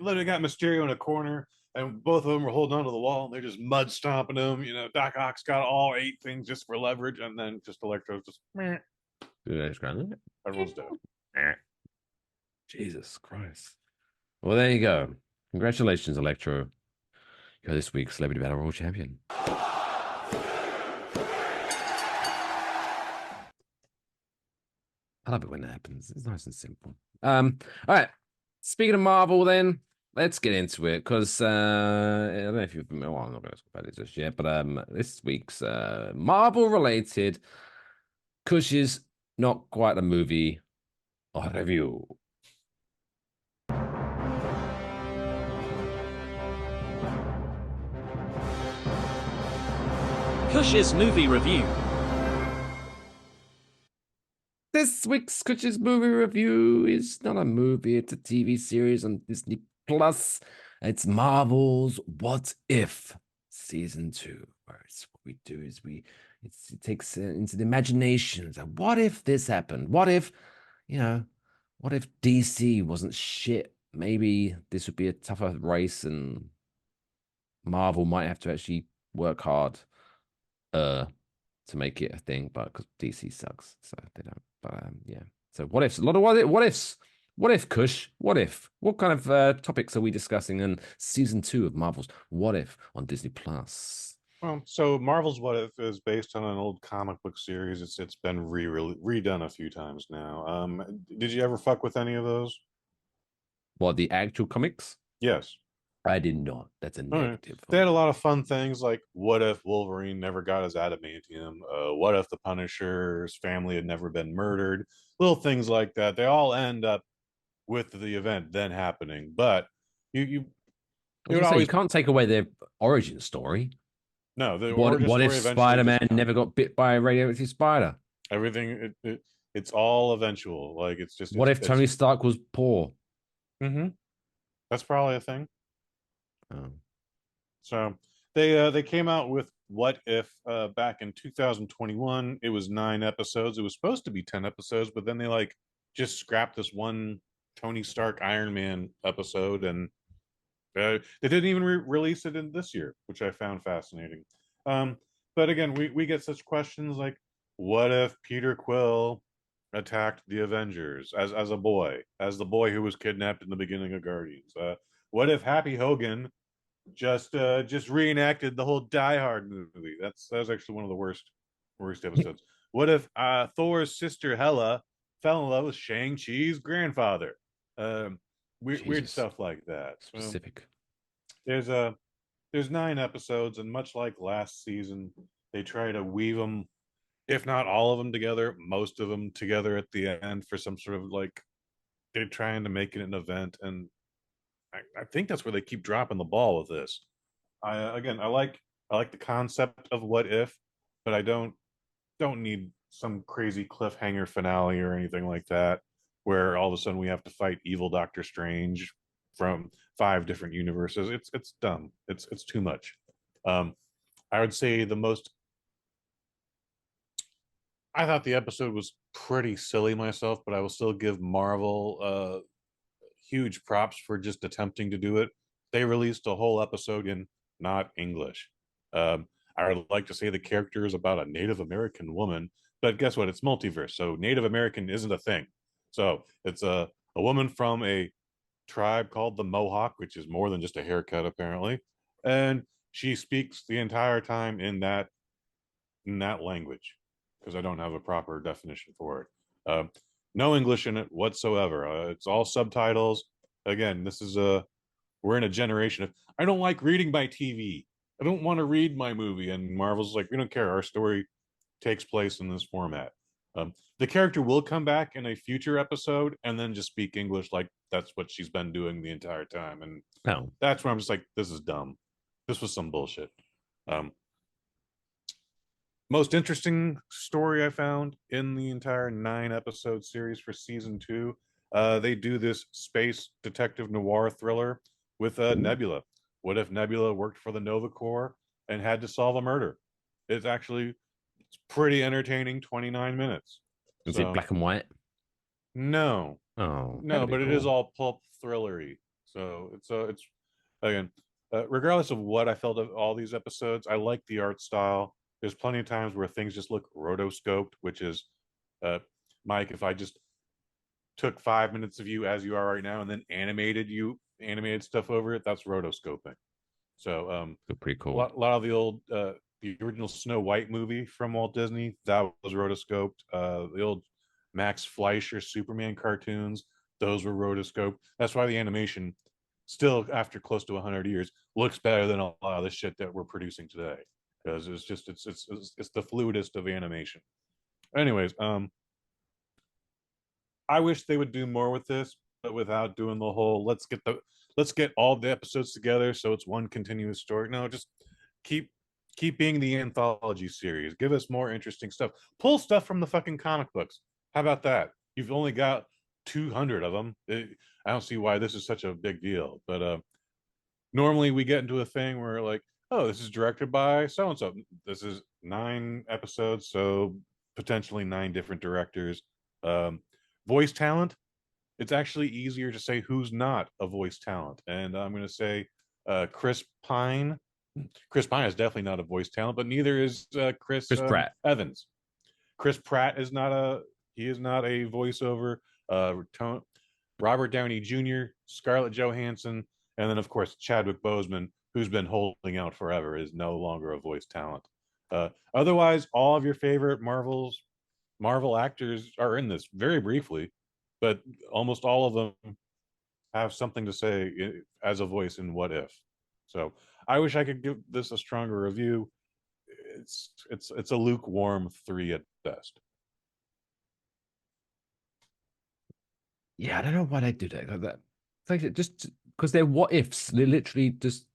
literally got Mysterio in a corner, and both of them were holding onto the wall. They're just mud stomping him. Doc Ock's got all 8 things just for leverage, and then just Electro's just. Everyone's dead. Jesus Christ. Well, there you go. Congratulations, Electro. You're this week's Celebrity Battle Royal champion. I love it when that happens. It's nice and simple. All right. Speaking of Marvel, then let's get into it because I don't know if you've been. Well, I'm not going to talk about it just yet, but this week's Marvel related Kush is not quite a movie or review. Kush's movie review. This week's Kush's movie review is not a movie, it's a TV series on Disney Plus. It's Marvel's What If Season 2, where it's what we do is it takes into the imagination. So what if this happened? What if, what if DC wasn't shit? Maybe this would be a tougher race and Marvel might have to actually work hard to make it a thing, but because DC sucks, so they don't. But yeah. So what ifs? A lot of what ifs. What if, Kush? What if? What kind of topics are we discussing in season 2 of Marvel's What If on Disney Plus? Well, so Marvel's What If is based on an old comic book series. It's been redone a few times now. Did you ever fuck with any of those? What, the actual comics? Yes. I did not. That's a All right. negative. They had a lot of fun things like what if Wolverine never got his adamantium? What if the Punisher's family had never been murdered? Little things like that. They all end up with the event then happening, but you You always can't take away their origin story. no the What origin what if story eventually Spider-Man never got bit by a radioactive spider? everything it's all eventual. Like it's just What if Tony Stark was poor? Mm-hmm. That's probably a thing. Oh. So they came out with What If back in 2021. It was 9 episodes. It was supposed to be 10 episodes, but then they like just scrapped this one Tony Stark Iron Man episode, and they didn't even release it in this year, which I found fascinating. But again, we get such questions like, what if Peter Quill attacked the Avengers as a boy, as the boy who was kidnapped in the beginning of Guardians? What if Happy Hogan just reenacted the whole Die Hard movie? That was actually one of the worst episodes. What if Thor's sister Hela fell in love with Shang-Chi's grandfather? Weird stuff like that. Specific. There's 9 episodes, and much like last season, they try to weave them, if not all of them together, most of them together at the end for some sort of like they're trying to make it an event, and I think that's where they keep dropping the ball with this. I like the concept of what if, but I don't need some crazy cliffhanger finale or anything like that, where all of a sudden we have to fight evil Doctor Strange from 5 different universes. It's dumb. It's too much. I would say I thought the episode was pretty silly myself, but I will still give Marvel huge props for just attempting to do it. They released a whole episode in not English. I would like to say the character is about a Native American woman, but guess what? It's multiverse, so Native American isn't a thing. So it's a woman from a tribe called the Mohawk, which is more than just a haircut, apparently, and she speaks the entire time in that language because I don't have a proper definition for it. No English in it whatsoever. It's all subtitles. Again, this is we're in a generation of I don't like reading my TV. I don't want to read my movie. And Marvel's like, we don't care. Our story takes place in this format. The character will come back in a future episode and then just speak English like that's what she's been doing the entire time. And that's where I'm just like, this is dumb. This was some bullshit. Most interesting story I found in the entire 9 episode series for season 2. They do this space detective noir thriller with Nebula. What if Nebula worked for the Nova Corps and had to solve a murder? It's pretty entertaining. 29 minutes. Is it black and white? No. Oh, no, but cool. It is all pulp thrillery. So it's again, regardless of what I felt of all these episodes, I like the art style. There's plenty of times where things just look rotoscoped, which is, Mike, if I just took 5 minutes of you as you are right now and then animated stuff over it, that's rotoscoping. So pretty cool. A lot of the old the original Snow White movie from Walt Disney, that was rotoscoped. The old Max Fleischer Superman cartoons, those were rotoscoped. That's why the animation still, after close to 100 years, looks better than a lot of the shit that we're producing today, because it's the fluidest of animation. Anyways, I wish they would do more with this, but without doing the whole let's get all the episodes together so it's one continuous story. No, just keep being the anthology series. Give us more interesting stuff. Pull stuff from the fucking comic books. How about that? You've only got 200 of them. I don't see why this is such a big deal. But normally we get into a thing where like, oh, this is directed by so and so. This is 9 episodes, so potentially 9 different directors. Voice talent. It's actually easier to say who's not a voice talent, and I'm going to say Chris Pine. Chris Pine is definitely not a voice talent, but neither is Chris Pratt Evans. Chris Pratt is not a voiceover. Robert Downey Jr., Scarlett Johansson, and then of course Chadwick Boseman, who's been holding out forever, is no longer a voice talent. Otherwise, all of your favorite Marvel actors are in this very briefly, but almost all of them have something to say as a voice in What If. So I wish I could give this a stronger review. It's a lukewarm 3 at best. Yeah, I don't know why they do that. It's like just because they're what ifs. They're literally just,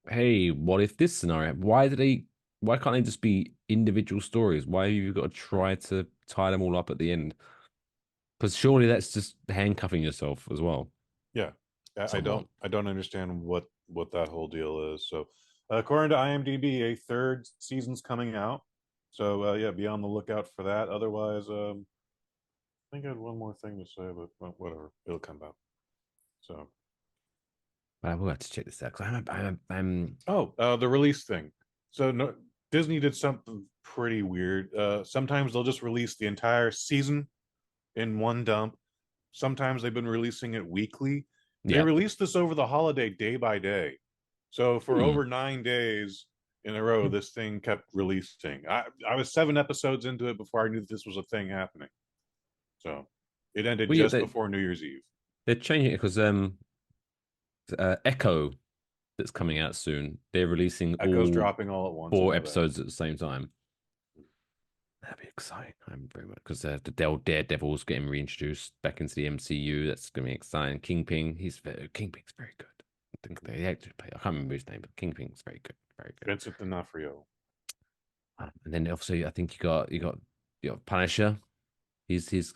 hey, what if this scenario? Why can't they just be individual stories? Why have you got to try to tie them all up at the end? Because surely that's just handcuffing yourself as well. Yeah, Somewhat. I don't understand what that whole deal is. So, according to IMDb, a third season's coming out. So yeah, be on the lookout for that. Otherwise, I think I had one more thing to say, but well, whatever, it'll come out. So, But I will have to check this out because the release thing. So no, Disney did something pretty weird. Sometimes they'll just release the entire season in one dump. Sometimes they've been releasing it weekly. They released this over the holiday day by day. So for over 9 days in a row, this thing kept releasing. I was 7 episodes into it before I knew that this was a thing happening. So it ended before New Year's Eve. They're changing it because Echo that's coming out soon. They're releasing Echo's dropping all at once. 4 episodes at the same time. That'd be exciting. I'm very much because the Daredevil's getting reintroduced back into the MCU. That's gonna be exciting. Kingpin's very good. I think they actually play. I can't remember his name, but Kingpin's very good. Very good. Vincent D'Onofrio. And then obviously, I think you got Punisher. He's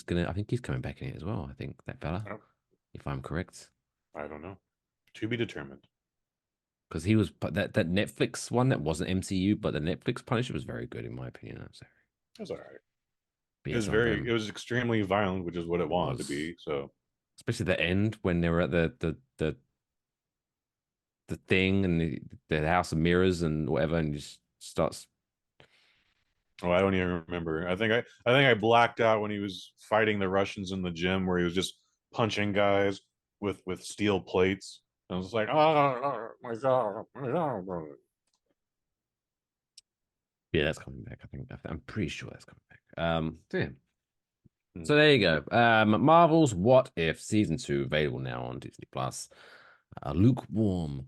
gonna. I think he's coming back in it as well. I think that fella, if I'm correct. I don't know. To be determined. Because he was that Netflix one that wasn't MCU, but the Netflix Punisher was very good in my opinion. I'm sorry. It was all right. It was extremely violent, which is what it wanted to be. So, especially the end when they were at the thing and the House of Mirrors and whatever, and just starts. Oh, I don't even remember. I think I blacked out when he was fighting the Russians in the gym, where he was just punching guys with steel plates. I was like, oh my god, Yeah, that's coming back. I'm pretty sure that's coming back. So there you go. Marvel's What If Season 2 available now on Disney Plus. Lukewarm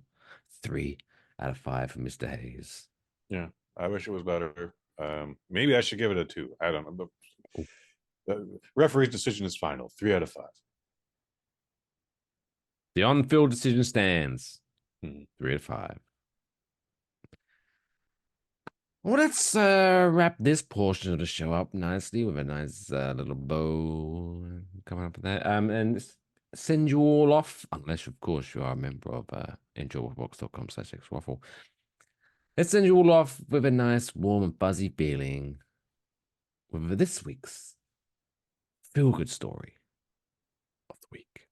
3 out of 5 for Mr. Hayes. Yeah, I wish it was better. Maybe I should give it a 2. I don't know. But the referee's decision is final. 3 out of 5. The on-field decision stands. 3 out of 5. Well, let's wrap this portion of the show up nicely with a nice little bow coming up with that. And send you all off, unless, of course, you are a member of enjoywafflebox.com/xwaffle. Let's send you all off with a nice, warm, and fuzzy feeling with this week's feel-good story of the week.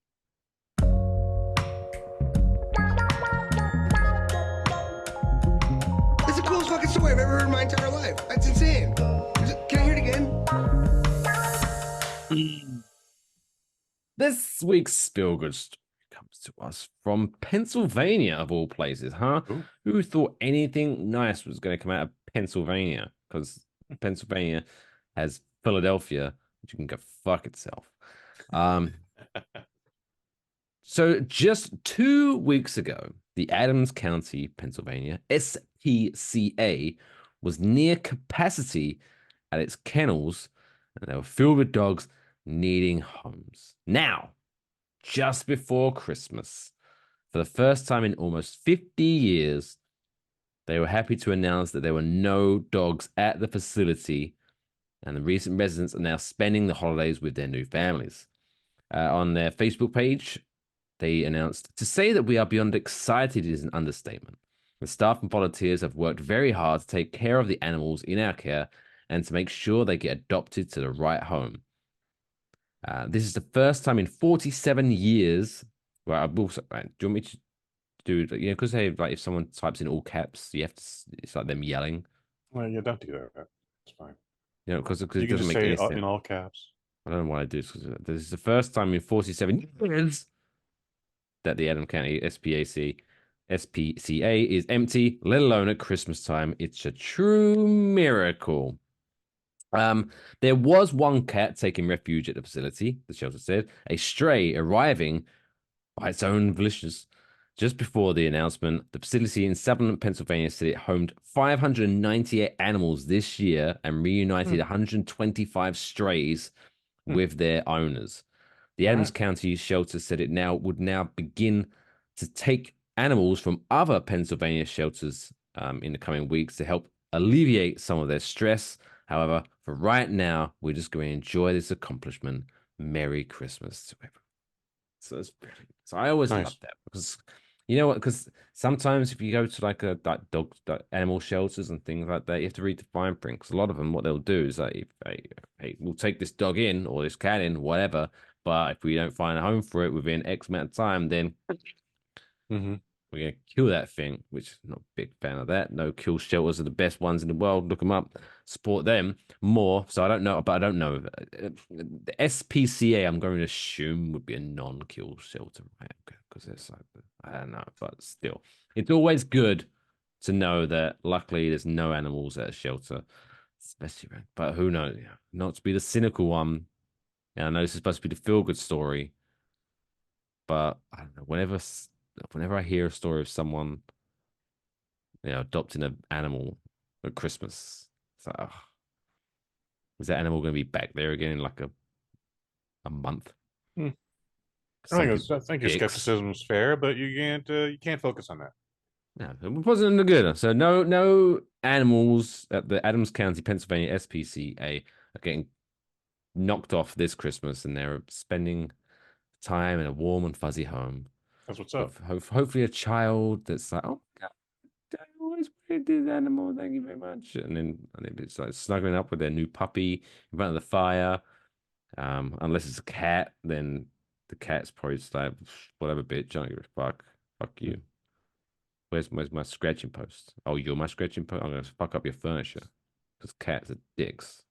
It's the coolest fucking story I've ever heard in my entire life. That's insane. Can I hear it again? This week's feel-good story comes to us from Pennsylvania, of all places, huh? Ooh. Who thought anything nice was going to come out of Pennsylvania? Because Pennsylvania has Philadelphia, which can go fuck itself. So just 2 weeks ago, the Adams County, Pennsylvania, SPCA, was near capacity at its kennels, and they were filled with dogs needing homes. Now, just before Christmas, for the first time in almost 50 years, they were happy to announce that there were no dogs at the facility, and the recent residents are now spending the holidays with their new families. On their Facebook page, they announced, "To say that we are beyond excited is an understatement. The staff and volunteers have worked very hard to take care of the animals in our care and to make sure they get adopted to the right home. This is the first time in 47 years." Well, do you want me to do, because if someone types in all caps, you have to, it's like them yelling. Well, yeah, don't do that. It's fine. Because you it can doesn't just make say any it sense. in all caps. I don't know why I do this, because this is the first time in 47 years that the Adams County SPAC SPCA is empty, let alone at Christmas time. It's a true miracle. There was one cat taking refuge at the facility, the shelter said, a stray arriving by its own volitions. Just before the announcement, the facility in Sutherland, Pennsylvania said it homed 598 animals this year and reunited 125 strays with their owners. The Adams County shelter said it would now begin to take animals from other Pennsylvania shelters in the coming weeks to help alleviate some of their stress. However, for right now, we're just going to enjoy this accomplishment. Merry Christmas to everyone. So it's brilliant. So I always love that because you know what? Because sometimes if you go to like dog animal shelters and things like that, you have to read the fine print. Because a lot of them, what they'll do is like, hey, we'll take this dog in or this cat in, whatever. But if we don't find a home for it within X amount of time, then we're gonna kill that thing. Which I'm not a big fan of that. No kill shelters are the best ones in the world. Look them up, support them more. So I don't know, but I don't know. The SPCA, I'm going to assume would be a non-kill shelter, right? Because it's like, I don't know, but still, it's always good to know that luckily there's no animals at a shelter, especially around. But who knows? Not to be the cynical one. And I know this is supposed to be the feel-good story, but I don't know. Whenever I hear a story of someone, adopting an animal at Christmas, it's like, oh, is that animal going to be back there again in like a month? I think your skepticism is fair, but you can't focus on that. No, it wasn't good. So no animals at the Adams County, Pennsylvania SPCA are getting knocked off this Christmas, and they're spending time in a warm and fuzzy home. That's what's up. Hopefully, a child that's like, oh God, I always wanted this animal. Thank you very much. And then it's like snuggling up with their new puppy in front of the fire. Unless it's a cat, then the cat's probably just like, whatever, bitch. I don't give a fuck. Fuck you. Where's my scratching post? Oh, you're my scratching post. I'm gonna fuck up your furniture because cats are dicks.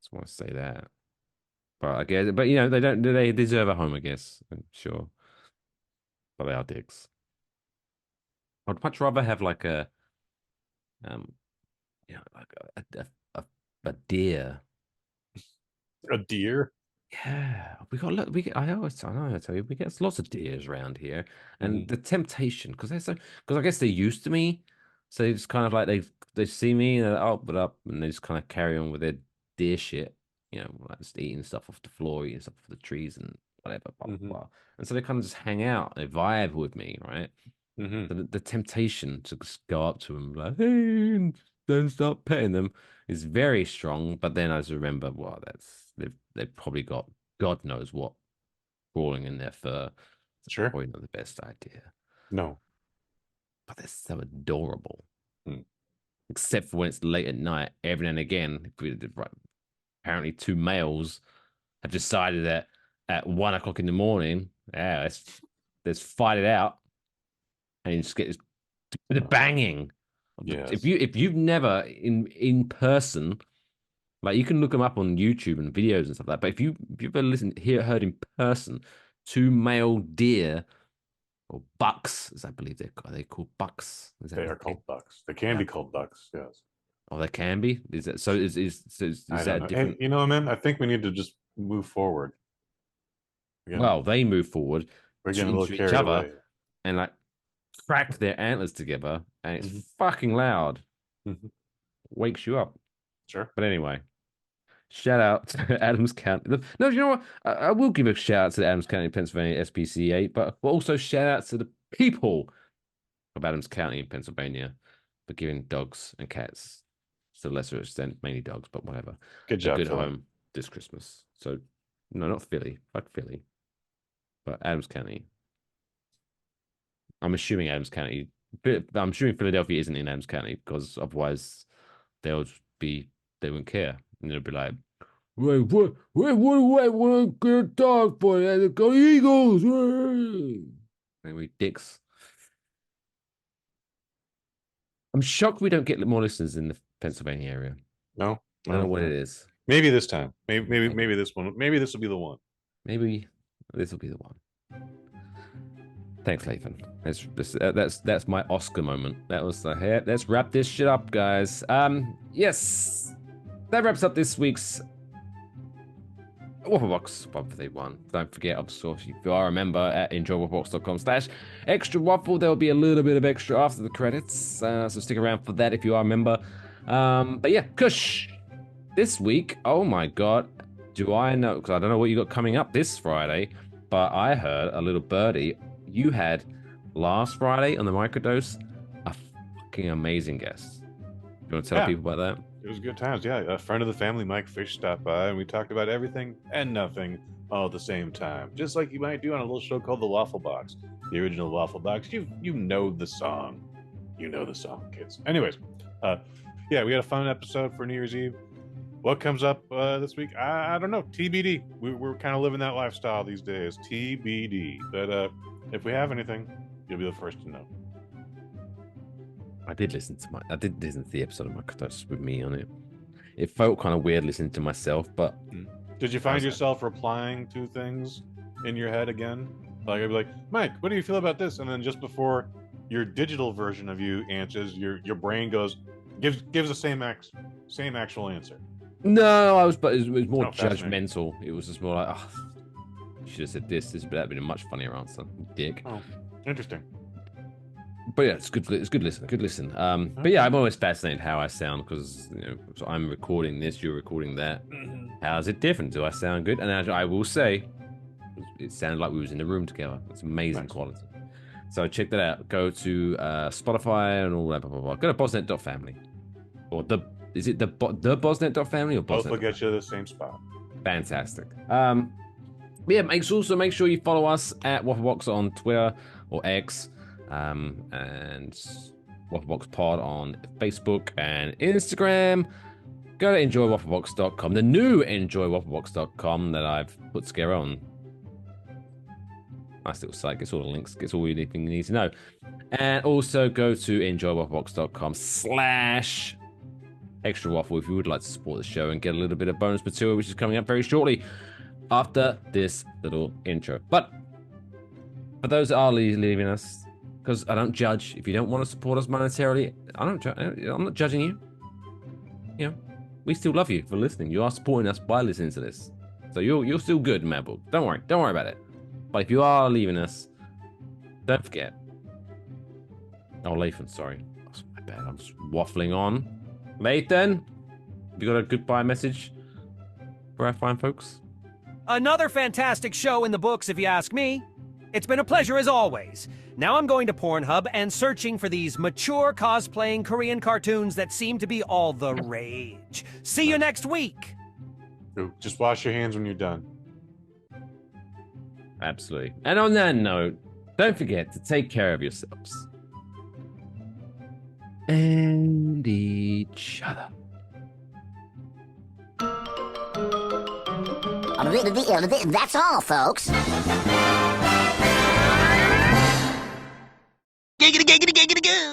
Just want to say that. But I guess, they deserve a home, I guess. I'm sure. But they are dicks. I'd much rather have like a deer. A deer? Yeah, I tell you, we get lots of deers around here, and the temptation because I guess they're used to me, so it's kind of like they see me and they're like, oh, but up, and they just kind of carry on with their deer shit, like just eating stuff off the floor, eating stuff off the trees and whatever, blah, blah, blah. And so they kind of just hang out, they vibe with me, right? So the temptation to just go up to them like, hey, don't stop petting them is very strong. But then I just remember, well, they've probably got God knows what crawling in their fur. Sure, probably not the best idea. No, but they're so adorable. Except for when it's late at night, every now and again, apparently two males have decided that at 1 o'clock in the morning, let's fight it out, and you just get the banging. Yes. If you've never in person, like you can look them up on YouTube and videos and stuff like that. But if you've ever heard in person, two male deer or bucks, as I believe are they called bucks? They are called bucks. They can be called bucks. Yes. Oh, they can be. Is that so? Is that different? Hey, man, I think we need to just move forward. Well, they move forward. We're getting a little carried away. And like crack their antlers together, and it's fucking loud. Wakes you up. Sure. But anyway, shout out to Adams County. No, you know what? I will give a shout out to the Adams County, Pennsylvania SPCA, but also shout out to the people of Adams County in Pennsylvania for giving dogs and cats, to a lesser extent, mainly dogs, but whatever. Good job. Good home this Christmas. So, no, not Philly. Fuck Philly. But Adams County. I'm assuming Adams County. I'm assuming Philadelphia isn't in Adams County because otherwise they wouldn't care. And they'll be like, wait, what do I want to get a dog for? They go Eagles. And we dicks. I'm shocked we don't get more listeners in the Pennsylvania area. No, I don't know what it is. Maybe this time. Maybe this one. Maybe this will be the one. Maybe this will be the one. Thanks, Lathan. That's my Oscar moment. That was the hair. Let's wrap this shit up, guys. Yes, that wraps up this week's Waffle Box 131. Don't forget, of course, if you are a member at enjoywafflebox.com/extra waffle, there will be a little bit of extra after the credits. So stick around for that if you are a member. But yeah, Kush, this week, oh my god, do I know? Because I don't know what you got coming up this Friday, but I heard a little birdie. You had last Friday on the microdose a fucking amazing guest. You want to tell people about that? It was good times. Yeah, a friend of the family, Mike Fish, stopped by, and we talked about everything and nothing all at the same time, just like you might do on a little show called The Waffle Box, the original Waffle Box. You know the song, kids. Anyways, yeah, we had a fun episode for New Year's Eve. What comes up this week? I don't know. TBD. We're kind of living that lifestyle these days. TBD. But if we have anything, you'll be the first to know. I did listen to the episode of Microdose with me on it. It felt kind of weird listening to myself, but did you find yourself replying to things in your head again? Like I'd be like, Mike, what do you feel about this? And then just before your digital version of you answers, your brain gives the same actual answer. No, but it was more judgmental. It was just more like, oh, you should have said this. That'd have been a much funnier answer, dick. Oh, interesting. But yeah, it's good listen. Good listen. But yeah, I'm always fascinated how I sound because so I'm recording this, you're recording that. How is it different? Do I sound good? And I will say, it sounded like we was in the room together. It's amazing quality. So check that out. Go to Spotify and all that. Blah, blah, blah. Go to bosnet.family, or is it the bosnet.family or bosnet? Both will get you to the same spot. Fantastic. Yeah, make sure you follow us at Wafflebox on Twitter or X. And Wafflebox Pod on Facebook and Instagram. Go to enjoywafflebox.com, the new enjoywafflebox.com that I've put together on. Nice little site, gets all the links, gets all anything you need to know. And also go to enjoywafflebox.com/extra waffle if you would like to support the show and get a little bit of bonus material, which is coming up very shortly after this little intro. But for those that are leaving us, because I don't judge. If you don't want to support us monetarily, I'm not judging you. We still love you for listening. You are supporting us by listening to this. So you're still good, Madbook. Don't worry about it. But if you are leaving us, don't forget. Oh, Lathan, sorry. That's my bad. I'm just waffling on. Lathan, have you got a goodbye message for our fine folks? Another fantastic show in the books, if you ask me. It's been a pleasure as always. Now I'm going to PornHub and searching for these mature cosplaying Korean cartoons that seem to be all the rage. See you next week. Just wash your hands when you're done. Absolutely. And on that note, don't forget to take care of yourselves. And each other. That's all, folks. Giggity, giggity, giggity, goo.